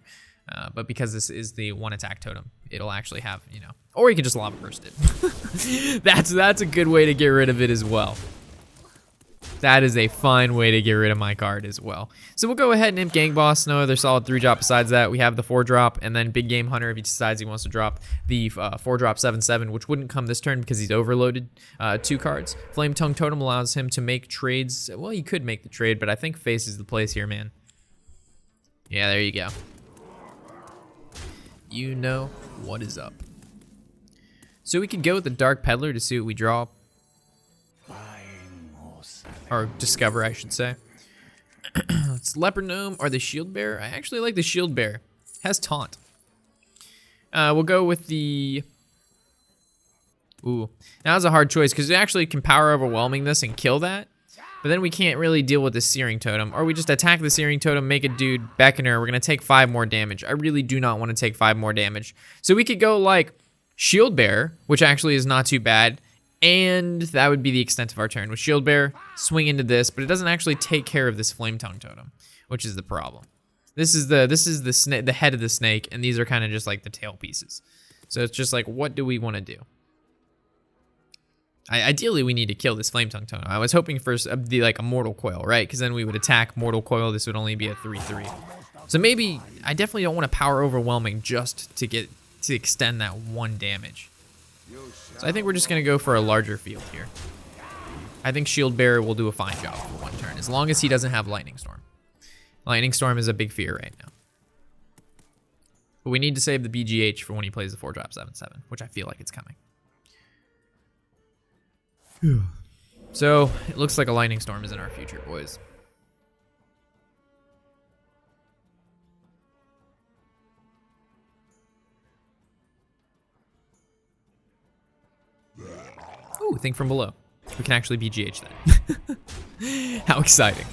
But because this is the 1 attack totem, it'll actually have, you know, or you can just Lava Burst it. That's a good way to get rid of it as well. That is a fine way to get rid of my card as well. So we'll go ahead and Imp Gang Boss. No other solid 3-drop besides that. We have the 4-drop, and then Big Game Hunter if he decides he wants to drop the 4-drop 7/7, which wouldn't come this turn because he's overloaded 2 cards. Flame Tongue Totem allows him to make trades. Well, he could make the trade, but I think face is the place here, man. Yeah, there you go. You know what is up. So we could go with the Dark Peddler to see what we draw. Or discover, I should say. It's Leopard Gnome or the Shield Bearer. I actually like the Shield Bearer. Has Taunt. We'll go with the... Ooh, that was a hard choice because we actually can power overwhelming this and kill that. But then we can't really deal with the Searing Totem. Or we just attack the Searing Totem, make a dude Beckoner. We're going to take 5 more damage. I really do not want to take 5 more damage. So we could go like Shield Bearer, which actually is not too bad. And that would be the extent of our turn. With Shield Bearer, swing into this, but it doesn't actually take care of this Flame Tongue Totem, which is the problem. This is the head of the snake, and these are kind of just like the tail pieces. So it's just like, what do we want to do? Ideally, we need to kill this Flame Tongue Totem. I was hoping for like a Mortal Coil, right? Because then we would attack Mortal Coil. This would only be a 3/3. So maybe I definitely don't want to power overwhelming just to extend that 1 damage. So I think we're just going to go for a larger field here. I think Shield Bearer will do a fine job for 1 turn, as long as he doesn't have Lightning Storm. Lightning Storm is a big fear right now. But we need to save the BGH for when he plays the 4-drop 7/7, which I feel like it's coming. So it looks like a Lightning Storm is in our future, boys. Ooh, think from below. We can actually BGH then. How exciting.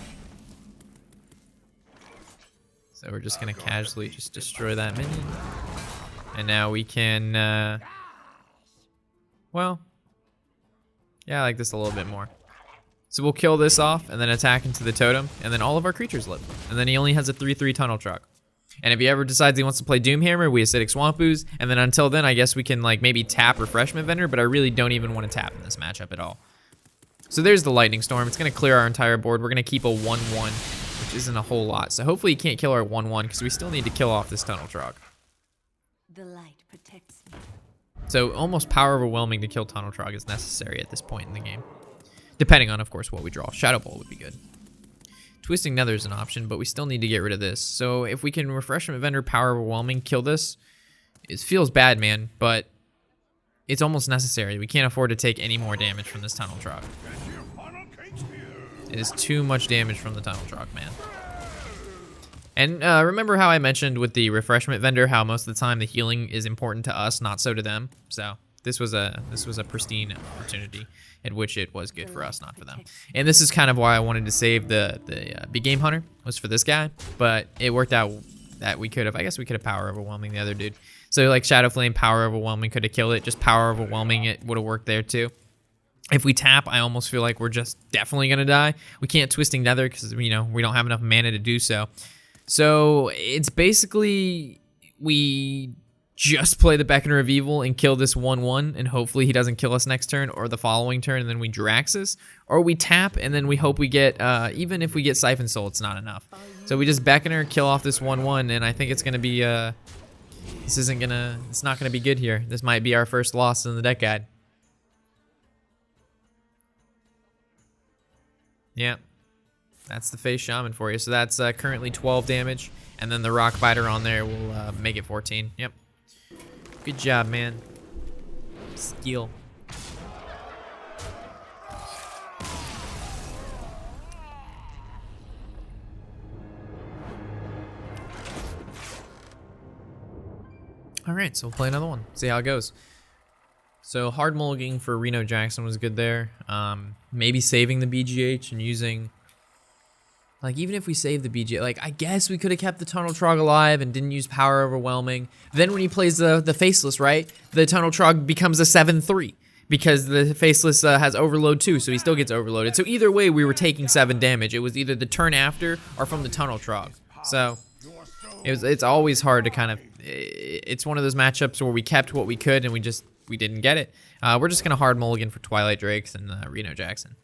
So we're just gonna casually just destroy that minion. And now we can, well, yeah, I like this a little bit more. So we'll kill this off and then attack into the totem, and then all of our creatures live. And then he only has a 3/3 Tunnel Trog. And if he ever decides he wants to play Doomhammer, we Acidic Swamp Ooze, and then until then, I guess we can like maybe tap Refreshment Vendor, but I really don't even want to tap in this matchup at all. So there's the Lightning Storm. It's going to clear our entire board. We're going to keep a 1/1 which isn't a whole lot. So hopefully he can't kill our 1/1 because we still need to kill off this Tunnel Trog. The light protects me. So almost power overwhelming to kill Tunnel Trog is necessary at this point in the game. Depending on, of course, what we draw. Shadow Ball would be good. Twisting Nether is an option, but we still need to get rid of this. So if we can Refreshment Vendor, power overwhelming, kill this, it feels bad, man, but it's almost necessary. We can't afford to take any more damage from this Tunnel Trog. It is too much damage from the Tunnel Trog, man. And remember how I mentioned with the Refreshment Vendor how most of the time the healing is important to us, not so to them. So this was a pristine opportunity at which it was good for us, not for them. And this is kind of why I wanted to save the Big Game Hunter, was for this guy, but it worked out that we could have, I guess we could have power overwhelming the other dude. So like Shadow Flame, power overwhelming could have killed it. Just power overwhelming it would have worked there too. If we tap, I almost feel like we're just definitely gonna die. We can't Twisting Nether because we don't have enough mana to do so. So it's basically we just play the Beckoner of Evil and kill this 1/1, and hopefully he doesn't kill us next turn or the following turn, and then we Draxus, or we tap and then we hope we get even if we get Siphon Soul, it's not enough. So we just Beckoner, kill off this 1/1, and I think it's gonna be it's not gonna be good here. This might be our first loss in the deck guide. Yeah. That's the Face Shaman for you. So that's currently 12 damage. And then the Rock Biter on there will make it 14. Yep. Good job, man. Skill. All right, so we'll play another one. See how it goes. So hard mulliganing for Reno Jackson was good there. Maybe saving the BGH and using... Like, even if we save the BGH, like, I guess we could have kept the Tunnel Trog alive and didn't use Power Overwhelming. Then when he plays the Faceless, right, the Tunnel Trog becomes a 7/3 because the Faceless has Overload too, so he still gets overloaded. So either way, we were taking 7 damage. It was either the turn after or from the Tunnel Trog. So it's always hard to kind of... It's one of those matchups where we kept what we could and we didn't get it. We're just going to hard mulligan for Twilight Drakes and Reno Jackson.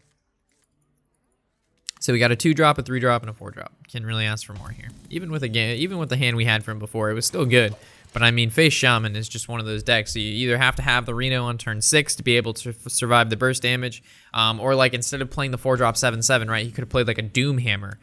So we got a 2-drop, a 3-drop, and a 4-drop. Can't really ask for more here. Even with the hand we had from before, it was still good. But I mean, Face Shaman is just one of those decks. So you either have to have the Reno on turn 6 to be able to survive the burst damage, or like instead of playing the 4-drop 7/7, right, you could have played like a Doom Hammer.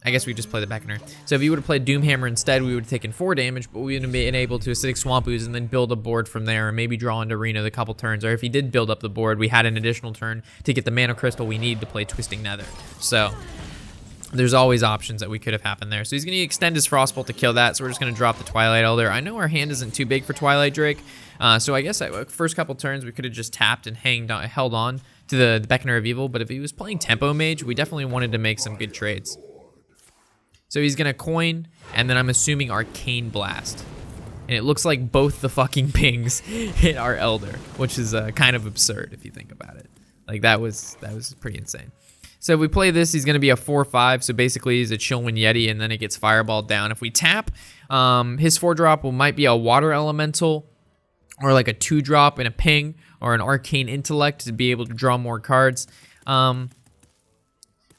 I guess we just play the Beckoner. So if you would have played Doom Hammer instead, we would have taken 4 damage, but we would have been able to Acidic Swamp Ooze and then build a board from there, and maybe draw into Reno the couple turns. Or if he did build up the board, we had an additional turn to get the Mana Crystal we need to play Twisting Nether. So there's always options that we could have happened there. So he's going to extend his Frostbolt to kill that, so we're just going to drop the Twilight Elder. I know our hand isn't too big for Twilight Drake, so I guess first couple turns we could have just tapped and held on to the Beckoner of Evil, but if he was playing Tempo Mage, we definitely wanted to make some good trades. So he's going to coin, and then I'm assuming Arcane Blast. And it looks like both the fucking pings hit our Elder, which is kind of absurd if you think about it. Like, that was pretty insane. So if we play this, he's going to be a 4/5, so basically he's a Chillwind Yeti, and then it gets Fireballed down. If we tap, his 4-drop might be a Water Elemental, or like a 2-drop and a ping, or an Arcane Intellect to be able to draw more cards.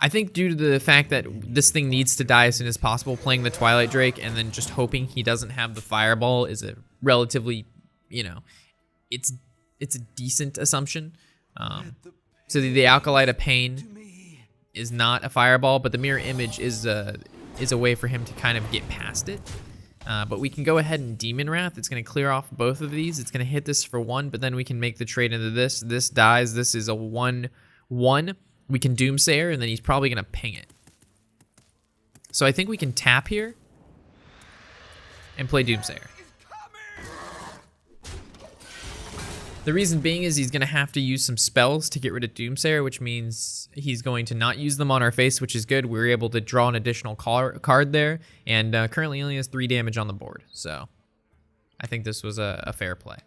I think due to the fact that this thing needs to die as soon as possible, playing the Twilight Drake and then just hoping he doesn't have the Fireball is a relatively, it's a decent assumption. So the Alkalite of Pain is not a Fireball, but the Mirror Image is a way for him to kind of get past it. But we can go ahead and Demon Wrath. It's going to clear off both of these. It's going to hit this for 1, but then we can make the trade into this. This dies. This is a 1/1. We can Doomsayer, and then he's probably going to ping it. So I think we can tap here and play Doomsayer. The reason being is he's going to have to use some spells to get rid of Doomsayer, which means he's going to not use them on our face, which is good. We were able to draw an additional card there, and currently only has 3 damage on the board. So I think this was a fair play.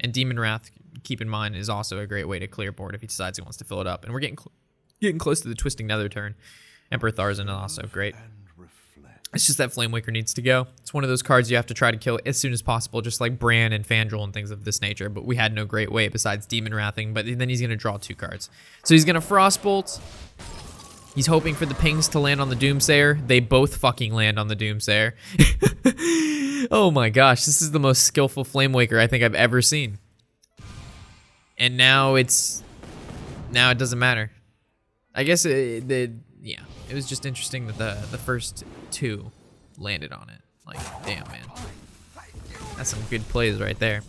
And Demon Wrath, keep in mind, is also a great way to clear board if he decides he wants to fill it up. And we're getting close to the Twisting Nether turn. Emperor Tharzan is also great. It's just that Flamewaker needs to go. It's one of those cards you have to try to kill as soon as possible, just like Bran and Fandral and things of this nature. But we had no great way besides Demon Wrathing. But then he's going to draw 2 cards. So he's going to Frostbolt. He's hoping for the pings to land on the Doomsayer. They both fucking land on the Doomsayer. Oh my gosh, this is the most skillful Flamewaker I think I've ever seen. And now it doesn't matter. I guess it was just interesting that the first two landed on it. Like, damn, man. That's some good plays right there.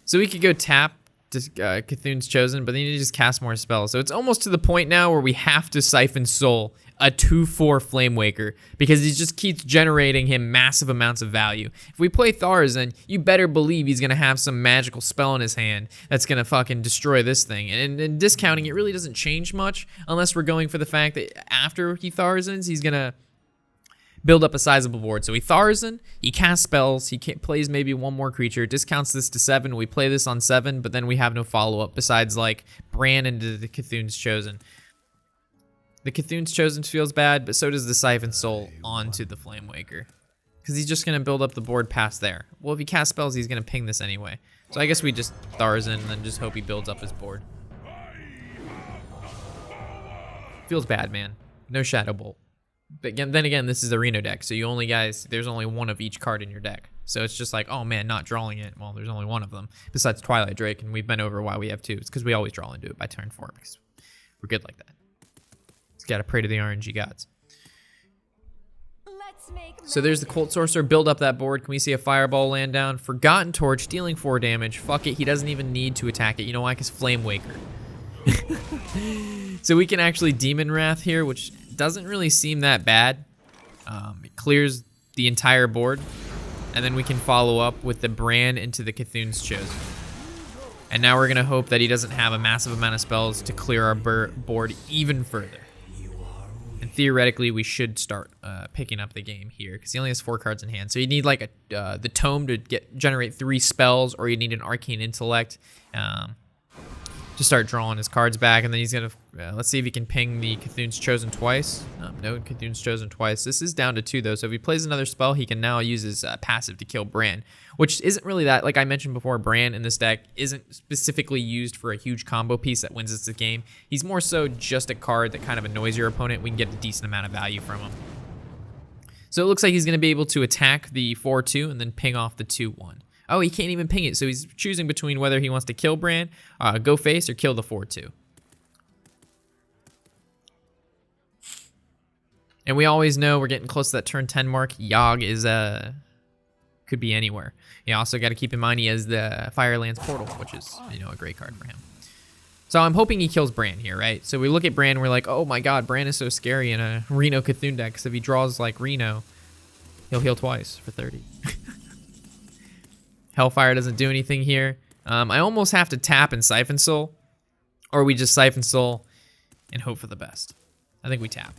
So we could go tap to Cthulhu's Chosen, but then you just cast more spells. So it's almost to the point now where we have to Siphon Soul a 2/4 Flamewaker because he just keeps generating him massive amounts of value. If we play Tharzan, you better believe he's gonna have some magical spell in his hand that's gonna fucking destroy this thing. And discounting it really doesn't change much unless we're going for the fact that after he Tharzans, he's gonna build up a sizable board. So he Tharzan, he casts spells, he plays maybe one more creature, discounts this to 7, we play this on 7, but then we have no follow-up besides like Bran into the Cthulhu's Chosen. The Cthulhu's Chosen feels bad, but so does the Siphon Soul onto the Flamewaker. Because he's just going to build up the board past there. Well, if he casts spells, he's going to ping this anyway. So I guess we just Tharzan and then just hope he builds up his board. Feels bad, man. No Shadow Bolt. But then again, this is a Reno deck, so there's only one of each card in your deck. So it's just like, oh man, not drawing it. Well, there's only one of them, besides Twilight Drake, and we've been over why we have 2. It's because we always draw into it by turn 4, because we're good like that. Just gotta pray to the RNG gods. So there's the Cult Sorcerer, build up that board. Can we see a Fireball land down? Forgotten Torch, dealing 4 damage. Fuck it, he doesn't even need to attack it. You know why? Because Flamewaker. So we can actually Demon Wrath here, which doesn't really seem that bad. It clears the entire board, and then we can follow up with the Bran into the Cthulhu's Chosen. And now we're gonna hope that he doesn't have a massive amount of spells to clear our board even further. And theoretically, we should start picking up the game here because he only has 4 cards in hand. So you need like the Tome to generate 3 spells, or you need an Arcane Intellect to start drawing his cards back. And then he's gonna let's see if he can ping the Cthulhu's Chosen twice. No Cthulhu's Chosen twice. This is down to 2 though, so if he plays another spell, he can now use his passive to kill Bran, which isn't really that, like I mentioned before, Bran in this deck isn't specifically used for a huge combo piece that wins us the game. He's more so just a card that kind of annoys your opponent. We can get a decent amount of value from him. So it looks like he's gonna be able to attack the 4/2 and then ping off the 2/1. Oh, he can't even ping it, so he's choosing between whether he wants to kill Bran, go face, or kill the 4/2. And we always know we're getting close to that turn 10 mark. Yogg is could be anywhere. You also got to keep in mind he has the Firelands Portal, which is a great card for him. So I'm hoping he kills Bran here, right? So we look at Bran, we're like, oh my god, Bran is so scary in a Reno Cthulhu deck. Because if he draws like Reno, he'll heal twice for 30. Hellfire doesn't do anything here. I almost have to tap and Siphon Soul, or we just Siphon Soul and hope for the best. I think we tap.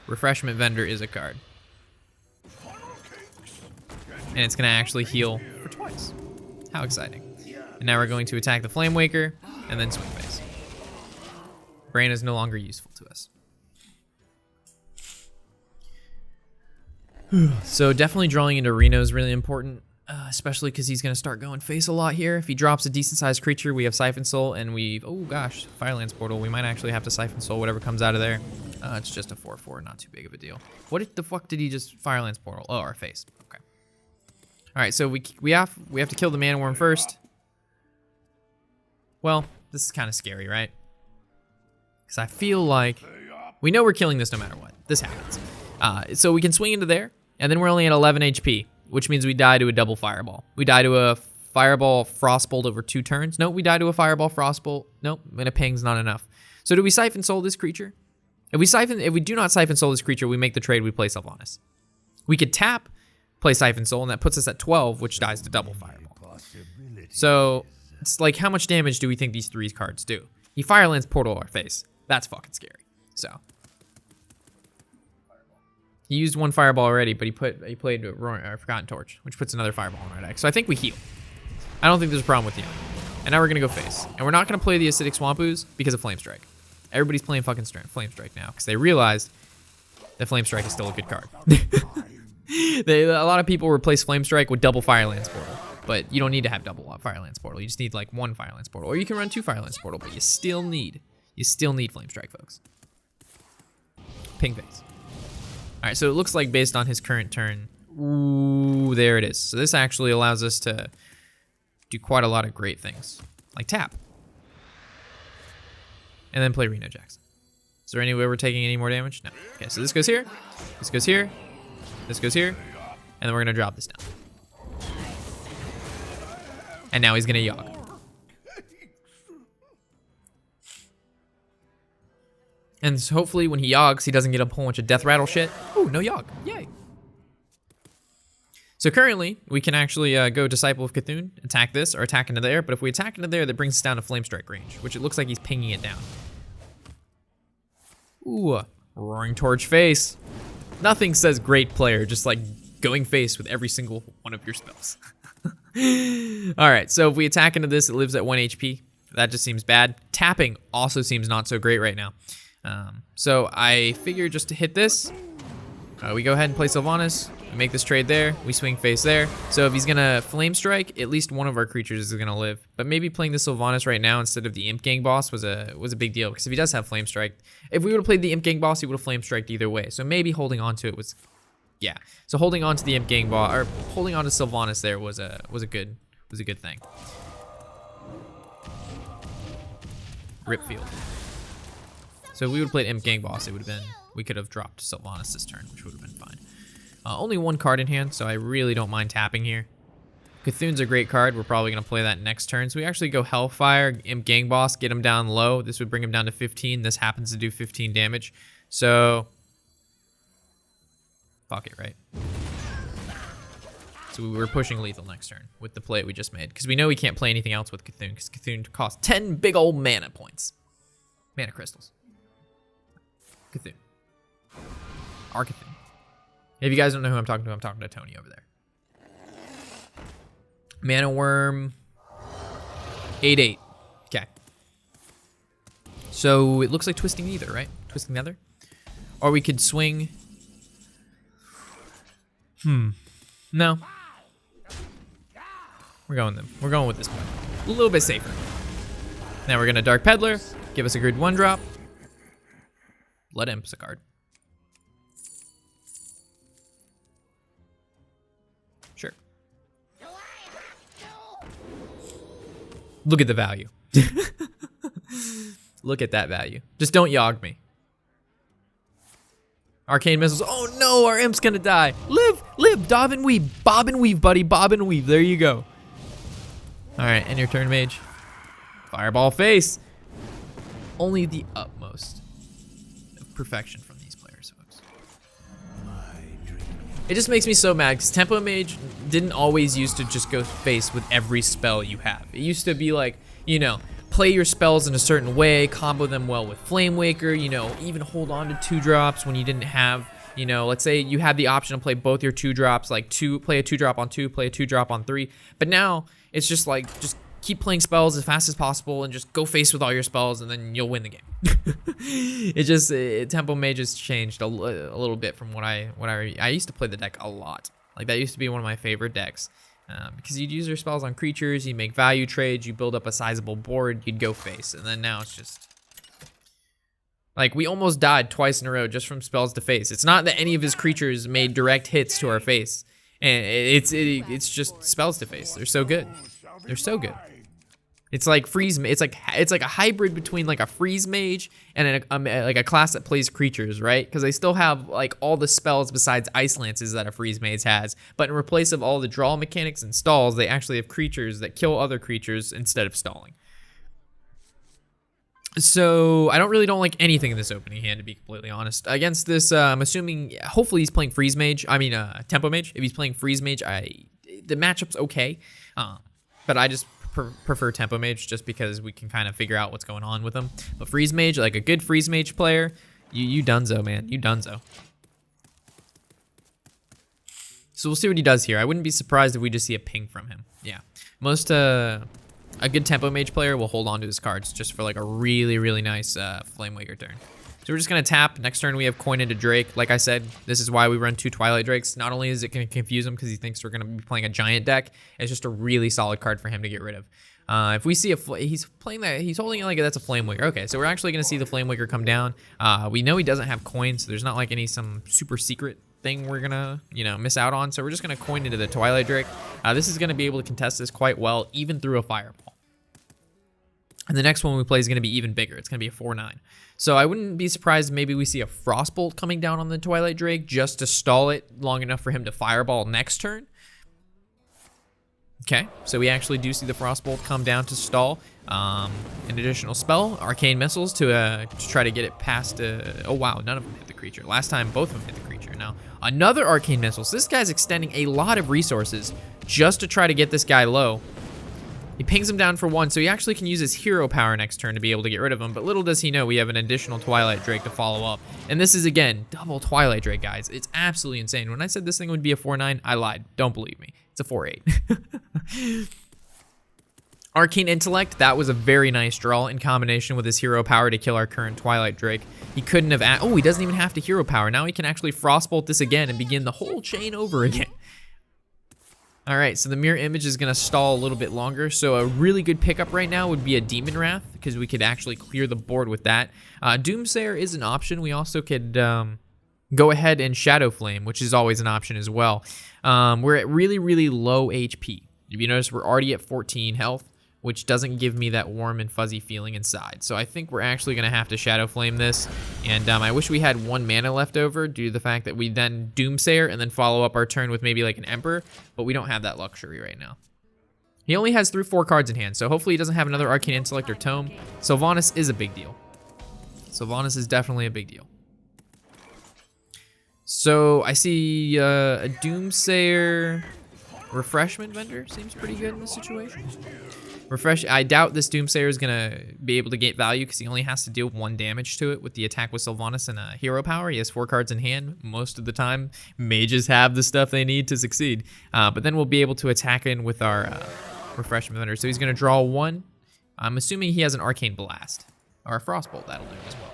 Refreshment Vendor is a card. And it's gonna actually heal for twice. How exciting. And now we're going to attack the Flamewaker and then swing face. Bran is no longer useful to us. So definitely drawing into Reno is really important. Especially because he's going to start going face a lot here. If he drops a decent-sized creature, we have Siphon Soul, and oh gosh, Firelands Portal. We might actually have to Siphon Soul whatever comes out of there. It's just a 4/4, not too big of a deal. What the fuck did he just Firelands Portal? Oh, our face. Okay. All right, so we have to kill the Man Worm first. Well, this is kind of scary, right? Because I feel like we know we're killing this no matter what. This happens. So we can swing into there, and then we're only at 11 HP. Which means we die to a double Fireball. We die to a Fireball Frostbolt over 2 turns. Nope, we die to a Fireball Frostbolt. Nope, and a ping's not enough. So do we Siphon Soul this creature? If we do not Siphon Soul this creature, we make the trade, we play Sylvanas. We could tap, play Siphon Soul, and that puts us at 12, which dies to double Fireball. So it's like, how much damage do we think these 3 cards do? He Firelands Portal our face. That's fucking scary. So he used 1 Fireball already, but he played Forgotten Torch, which puts another Fireball on our deck. So I think we heal. I don't think there's a problem with healing. And now we're gonna go face. And we're not gonna play the Acidic Swamp Ooze because of Flame Strike. Everybody's playing fucking Flame Strike now because they realized that Flame Strike is still a good card. A lot of people replace Flame Strike with double Firelands Portal, but you don't need to have double Firelands Portal. You just need like 1 Firelands Portal, or you can run 2 Firelands Portal, but you still need You still need Flame Strike, folks. Ping phase. All right, so it looks like based on his current turn, ooh, there it is. So this actually allows us to do quite a lot of great things, like tap. And then play Reno Jackson. Is there any way we're taking any more damage? No. Okay, so this goes here, this goes here, this goes here, and then we're gonna drop this down. And now he's gonna Yogg. And so hopefully when he Yoggs, he doesn't get a whole bunch of death rattle shit. Ooh, no Yogg, yay. So currently, we can actually go Disciple of Cthulhu, attack this, or attack into there, but if we attack into there, that brings us down to Flame Strike range, which it looks like he's pinging it down. Ooh, Roaring Torch face. Nothing says great player, just like going face with every single one of your spells. All right, so if we attack into this, it lives at 1 HP. That just seems bad. Tapping also seems not so great right now. So I figure just to hit this, we go ahead and play Sylvanas. We make this trade there. We swing face there. So if he's gonna Flame Strike, at least one of our creatures is gonna live. But maybe playing the Sylvanas right now instead of the Imp Gang boss was a big deal, because if he does have Flame Strike, if we would have played the Imp Gang boss, he would have Flame Striked either way. So maybe holding on to it was, yeah. So holding on to the Imp Gang boss, or holding on to Sylvanas there was a good thing. Rip field. So if we would have played Imp Gang boss, it would have been, we could have dropped Sylvanas this turn, which would have been fine. Only one card in hand, so I really don't mind tapping here. Cthulhu's a great card. We're probably going to play that next turn. So we actually go Hellfire, Imp Gang boss, get him down low. This would bring him down to 15. This happens to do 15 damage. So, fuck it, right? So we were pushing lethal next turn with the play we just made, because we know we can't play anything else with Cthulhu, because Cthulhu costs 10 big old mana points. Mana crystals. Cthulhu. Our Cthulhu. If you guys don't know who I'm talking to Tony over there. Mana Worm. 8/8. Okay. So it looks like Twisting Nether, right? Twisting Nether? Or we could swing. No. We're going with this one. A little bit safer. Now we're gonna Dark Peddler. Give us a good 1-drop. Blood Imp's a card. Sure. Look at the value. Look at that value. Just don't Yogg me. Arcane Missiles. Oh no, our Imp's gonna die. Live, bob and weave, buddy, bob and weave. There you go. All right, end your turn, Mage. Fireball face. Only the utmost of perfection from these players, folks. It just makes me so mad, because Tempo Mage didn't always used to just go face with every spell you have. It used to be like, you know, play your spells in a certain way, combo them well with Flame Waker, you know, even hold on to 2-drops when you didn't have, you know, let's say you had the option to play both your 2-drops, like play a 2-drop on 2, play a 2-drop on 3. But now it's just like, just keep playing spells as fast as possible and just go face with all your spells, and then you'll win the game. Tempo Mage has changed a little bit from what I used to play the deck a lot. Like that used to be one of my favorite decks. Because you'd use your spells on creatures, you make value trades, you build up a sizable board, you'd go face, and then now it's just like we almost died twice in a row just from spells to face. It's not that any of his creatures made direct hits to our face, and it's just spells to face. They're so good. They're so good. It's like freeze. It's like a hybrid between like a freeze mage and like a class that plays creatures, right? Because they still have like all the spells besides ice lances that a freeze mage has, but in place of all the draw mechanics and stalls, they actually have creatures that kill other creatures instead of stalling. So I don't like anything in this opening hand, to be completely honest. Against this, I'm assuming hopefully he's playing freeze mage. I mean Tempo Mage. If he's playing freeze mage, the matchup's okay, but I just prefer Tempo Mage just because we can kind of figure out what's going on with him. But Freeze Mage, like a good Freeze Mage player, you dunzo, man. You dunzo. So we'll see what he does here. I wouldn't be surprised if we just see a ping from him. Yeah. Most, a good Tempo Mage player will hold on to his cards just for like a really, really nice Flame Waker turn. So we're just going to tap. Next turn we have Coin into Drake. Like I said, this is why we run 2 Twilight Drakes. Not only is it going to confuse him because he thinks we're going to be playing a giant deck, it's just a really solid card for him to get rid of. If we see he's playing that, he's holding it like that's a Flame Waker. Okay, so we're actually going to see the Flame Waker come down. We know he doesn't have coins, so there's not like some super secret thing we're gonna, miss out on. So we're just gonna coin into the Twilight Drake. This is gonna be able to contest this quite well, even through a Fireball. And the next one we play is gonna be even bigger. It's gonna be a 4/9. So I wouldn't be surprised maybe we see a Frostbolt coming down on the Twilight Drake just to stall it long enough for him to Fireball next turn. Okay, so we actually do see the Frostbolt come down to stall. An additional spell, Arcane Missiles, to try to get it past. Oh wow, none of them hit the creature. Last time, both of them hit the creature. Now another Arcane Missile. So this guy's extending a lot of resources just to try to get this guy low. He pings him down for 1, so he actually can use his hero power next turn to be able to get rid of him. But little does he know we have an additional Twilight Drake to follow up. And this is, again, double Twilight Drake, guys. It's absolutely insane. When I said this thing would be a 4/9, I lied. Don't believe me. It's a 4/8. Arcane Intellect, that was a very nice draw in combination with his hero power to kill our current Twilight Drake. He couldn't have... Oh, he doesn't even have to hero power. Now he can actually Frostbolt this again and begin the whole chain over again. All right, so the mirror image is going to stall a little bit longer. So a really good pickup right now would be a Demon Wrath, because we could actually clear the board with that. Doomsayer is an option. We also could go ahead and Shadow Flame, which is always an option as well. We're at really, really low HP. If you notice, we're already at 14 health, which doesn't give me that warm and fuzzy feeling inside. So I think we're actually going to have to Shadow Flame this. And I wish we had 1 mana left over due to the fact that we then Doomsayer and then follow up our turn with maybe like an Emperor, but we don't have that luxury right now. He only has 4 cards in hand, so hopefully he doesn't have another Arcane Intellect or Tome. Sylvanas is a big deal. Sylvanas is definitely a big deal. So I see a Doomsayer Refreshment Vendor seems pretty good in this situation. I doubt this Doomsayer is gonna be able to get value because he only has to deal 1 damage to it with the attack with Sylvanas and hero power. He has 4 cards in hand most of the time. Mages have the stuff they need to succeed. But then we'll be able to attack in with our Refreshment Vendor. So he's gonna draw 1. I'm assuming he has an Arcane Blast or a Frostbolt. That'll do as well.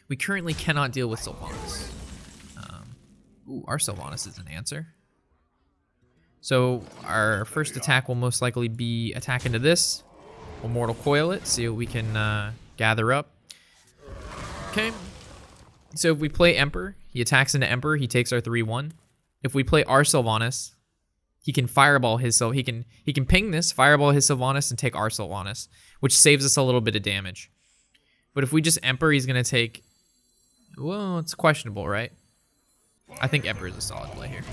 We currently cannot deal with Sylvanas. Ooh, our Sylvanas is an answer. So our first attack will most likely be attack into this. We'll Mortal Coil it, see what we can gather up. Okay. So if we play Emperor, he attacks into Emperor, he takes our 3/1. If we play our Sylvanas, he can Fireball his he can ping this, Fireball his Sylvanas, and take our Sylvanas, which saves us a little bit of damage. But if we just Emperor, he's gonna take. Well, it's questionable, right? I think Emperor is a solid play here.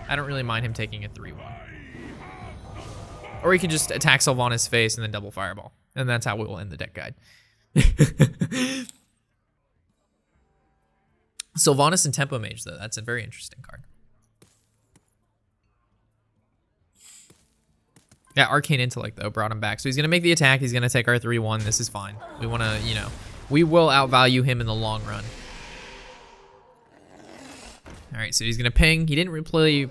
I don't really mind him taking a 3/1. Or he could just attack Sylvanas' face and then double Fireball. And that's how we will end the deck guide. Sylvanas and Tempo Mage, though. That's a very interesting card. Yeah, Arcane Intellect, though, brought him back. So he's going to make the attack. He's going to take our 3/1. This is fine. We want to, we will outvalue him in the long run. All right, so he's gonna ping. He didn't play.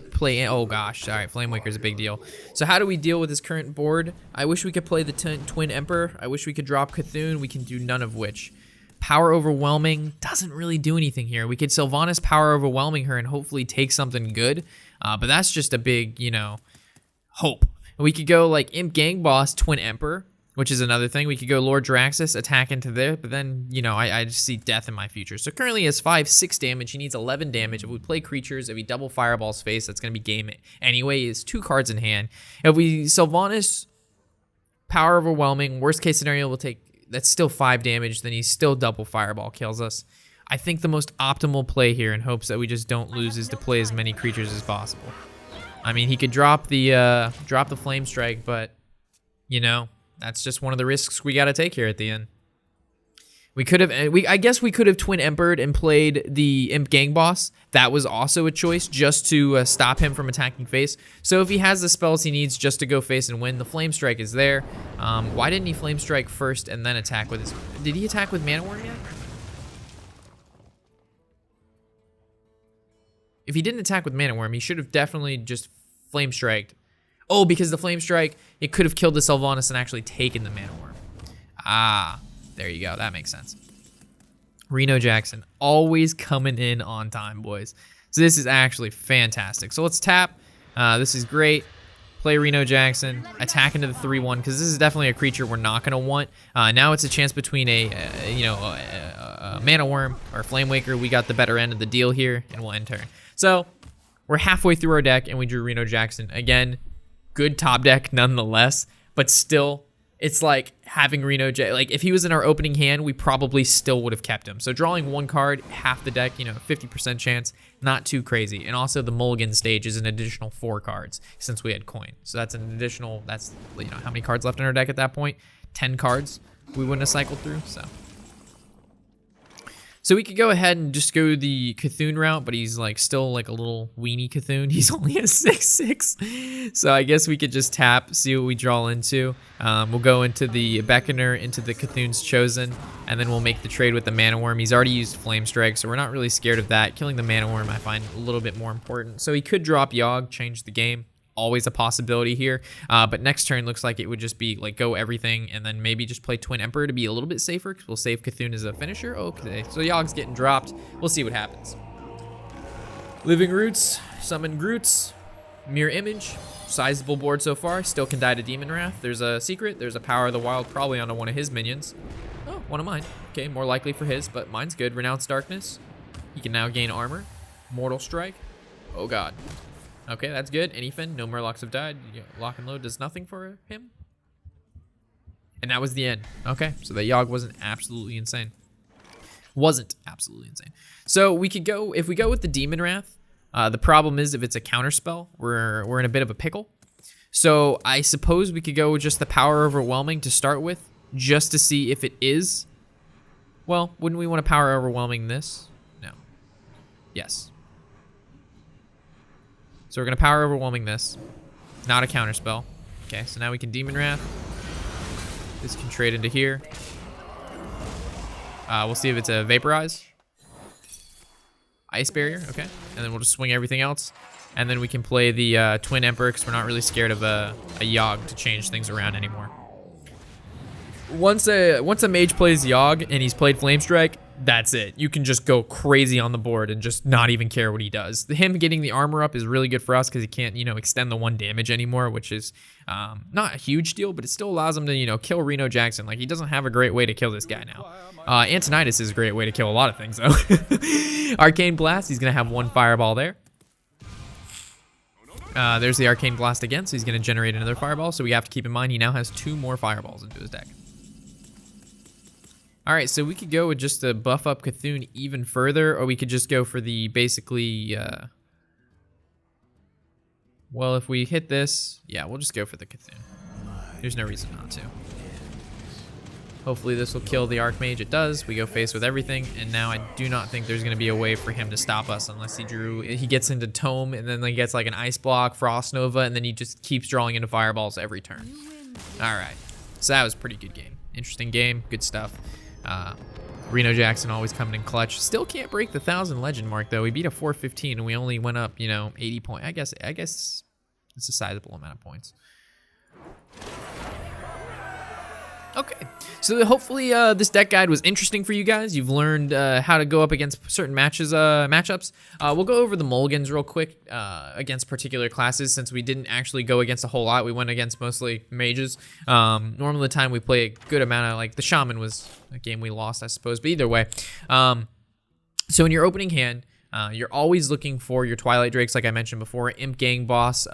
Oh gosh, all right. Flame Waker's a big deal. So how do we deal with his current board? I wish we could play the Twin Emperor. I wish we could drop Cthulhu. We can do none of which. Power Overwhelming doesn't really do anything here. We could Sylvanas Power Overwhelming her and hopefully take something good. But that's just a big, hope. We could go like Imp Gang Boss Twin Emperor, which is another thing. We could go Lord Draxus, attack into there, but then, I just see death in my future. So currently he has 5/6 damage. He needs 11 damage. If we play creatures, if he double Fireball's face, that's going to be game anyway. He has 2 cards in hand. If we Sylvanas Power Overwhelming, worst case scenario, we'll take, that's still 5 damage. Then he still double Fireball kills us. I think the most optimal play here in hopes that we just don't lose is to play as many creatures as possible. I mean, he could drop the Flame Strike, but, that's just one of the risks we got to take here at the end. We could have, I guess we could have Twin Empered and played the Imp Gang Boss. That was also a choice just to stop him from attacking face. So if he has the spells he needs just to go face and win, the Flame Strike is there. Why didn't he Flame Strike first and then attack with his, did he attack with Mana Worm yet? If he didn't attack with Mana Worm, he should have definitely just Flame Striked. Oh, because the Flame Strike, it could have killed the Sylvanas and actually taken the Mana Worm. Ah, there you go. That makes sense. Reno Jackson, always coming in on time, boys. So this is actually fantastic. So let's tap. This is great. play Reno Jackson, attack into the 3/1 because this is definitely a creature we're not going to want. Now it's a chance between a Mana Worm or Flame Waker. We got the better end of the deal here, and we'll end turn. So we're halfway through our deck, and we drew Reno Jackson. Again, good top deck nonetheless, but still, it's like having Reno Jackson. Like, if he was in our opening hand, we probably still would have kept him. So drawing one card, half the deck, 50% chance, not too crazy. And also the mulligan stage is an additional 4 cards since we had coin. So that's an additional, how many cards left in our deck at that point? 10 cards we wouldn't have cycled through, So we could go ahead and just go the Cthulhu route, but he's still a little weenie Cthulhu. He's only a 6/6. So I guess we could just tap, see what we draw into. We'll go into the Beckoner, into the Cthulhu's Chosen, and then we'll make the trade with the Mana Worm. He's already used Flame Strike, so we're not really scared of that. Killing the Mana Worm I find a little bit more important. So he could drop Yogg, change the game. Always a possibility here, but next turn looks like it would just be go everything and then maybe just play Twin Emperor to be a little bit safer because we'll save Cthulhu as a finisher. Okay, so Yogg's getting dropped. We'll see what happens. Living Roots, Summon Groots, Mirror Image, sizable board so far. Still can die to Demon Wrath. There's a Secret, there's a Power of the Wild probably onto one of his minions. Oh, one of mine. Okay, more likely for his, but mine's good. Renounce Darkness. He can now gain armor. Mortal Strike. Oh god. Okay, that's good. Anyfin, no Murlocs have died. Lock and Load does nothing for him. And that was the end. Okay, so that Yogg wasn't absolutely insane. So we could go, if we go with the Demon Wrath, the problem is if it's a counter spell, we're in a bit of a pickle. So I suppose we could go with just the Power Overwhelming to start with, just to see if it is. Well, wouldn't we want to Power Overwhelming this? No. Yes. So we're going to Power Overwhelming this. Not a counterspell. Okay, so now we can Demon Wrath. This can trade into here. We'll see if it's a Vaporize. Ice Barrier, okay. And then we'll just swing everything else. And then we can play the Twin Emperor because we're not really scared of a Yogg to change things around anymore. Once a mage plays Yogg and he's played Flame Strike, that's it. You can just go crazy on the board and just not even care what he does. Him getting the armor up is really good for us because he can't, extend the 1 damage anymore, which is not a huge deal, but it still allows him to, kill Reno Jackson. He doesn't have a great way to kill this guy now. Antonidas is a great way to kill a lot of things, though. Arcane Blast, he's going to have 1 Fireball there. There's the Arcane Blast again, so he's going to generate another Fireball, so we have to keep in mind he now has 2 more Fireballs into his deck. All right, so we could go with just to buff up Cthulhu even further, or we could just go for the basically, well, if we hit this, yeah, we'll just go for the Cthulhu. There's no reason not to. Hopefully this will kill the Archmage. It does. We go face with everything, and now I do not think there's going to be a way for him to stop us unless he gets into Tome, and then he gets an Ice Block, Frost Nova, and then he just keeps drawing into Fireballs every turn. All right, so that was a pretty good game. Interesting game, good stuff. Reno Jackson always coming in clutch. Still can't break the 1,000 legend mark though. We beat a 415 and we only went up, 80 points. I guess it's a sizable amount of points. Okay, so hopefully this deck guide was interesting for you guys. You've learned how to go up against certain matchups. We'll go over the mulligans real quick against particular classes since we didn't actually go against a whole lot. We went against mostly mages. Normally the time we play a good amount of, the Shaman was a game we lost, I suppose, but either way. So in your opening hand, you're always looking for your Twilight Drakes, like I mentioned before, Imp Gang Boss,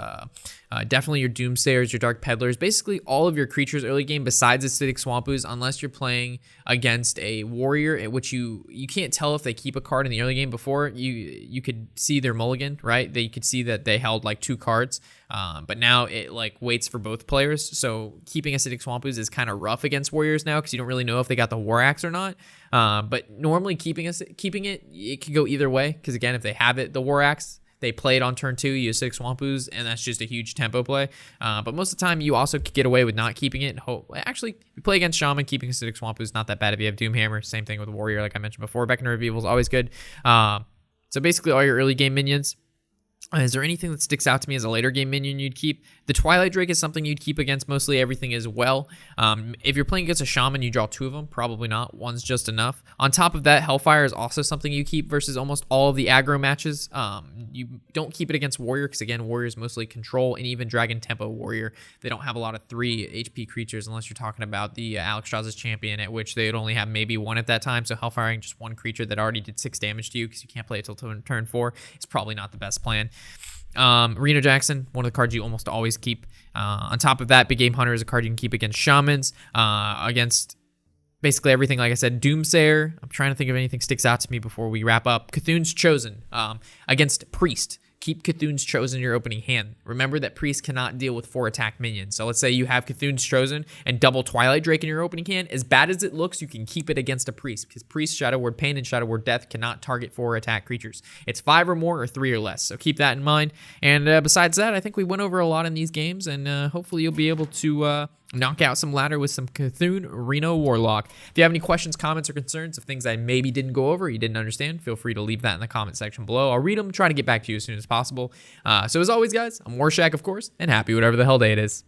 definitely your Doomsayers, your Dark Peddlers, basically all of your creatures early game besides Acidic Swampoos, unless you're playing against a Warrior, in which you can't tell if they keep a card in the early game. Before, you could see their mulligan, right? You could see that they held 2 cards, but now it waits for both players, so keeping Acidic Swampoos is kind of rough against Warriors now because you don't really know if they got the War Axe or not. But normally keeping it could go either way because again, if they have the War Axe, they play it on turn 2, you use 6 Swampoos, and that's just a huge tempo play. But most of the time, you also could get away with not keeping it. Actually, if you play against Shaman, keeping Acidic Swampoos is not that bad if you have Doomhammer. Same thing with Warrior, like I mentioned before. Beckoner of Evil is always good. So basically, all your early game minions, Is there anything that sticks out to me as a later game minion you'd keep? The Twilight Drake is something you'd keep against mostly everything as well. If you're playing against a Shaman, you draw 2 of them. Probably not. One's just enough. On top of that, Hellfire is also something you keep versus almost all of the aggro matches. You don't keep it against Warrior because, again, Warrior is mostly control, and even Dragon Tempo Warrior. They don't have a lot of 3 HP creatures unless you're talking about the Alex Strauss's champion, at which they'd only have maybe 1 at that time. So Hellfiring just 1 creature that already did 6 damage to you because you can't play it till turn 4 is probably not the best plan. Reno Jackson, one of the cards you almost always keep. On top of that, Big Game Hunter is a card you can keep against Shamans, against basically everything. Like I said, Doomsayer. I'm trying to think if anything sticks out to me before we wrap up. Cthulhu's Chosen, against Priest. Keep Cthulhu's Chosen in your opening hand. Remember that Priest cannot deal with 4 attack minions. So let's say you have Cthulhu's Chosen and double Twilight Drake in your opening hand. As bad as it looks, you can keep it against a Priest because Priest, Shadow Word Pain, and Shadow Word Death cannot target 4 attack creatures. It's 5 or more or 3 or less. So keep that in mind. And besides that, I think we went over a lot in these games, and hopefully you'll be able to knock out some ladder with some Cthulhu Reno Warlock. If you have any questions, comments, or concerns of things I maybe didn't go over, you didn't understand, feel free to leave that in the comment section below. I'll read them, try to get back to you as soon as possible. So as always, guys, I'm Warshak, of course, and happy whatever the hell day it is.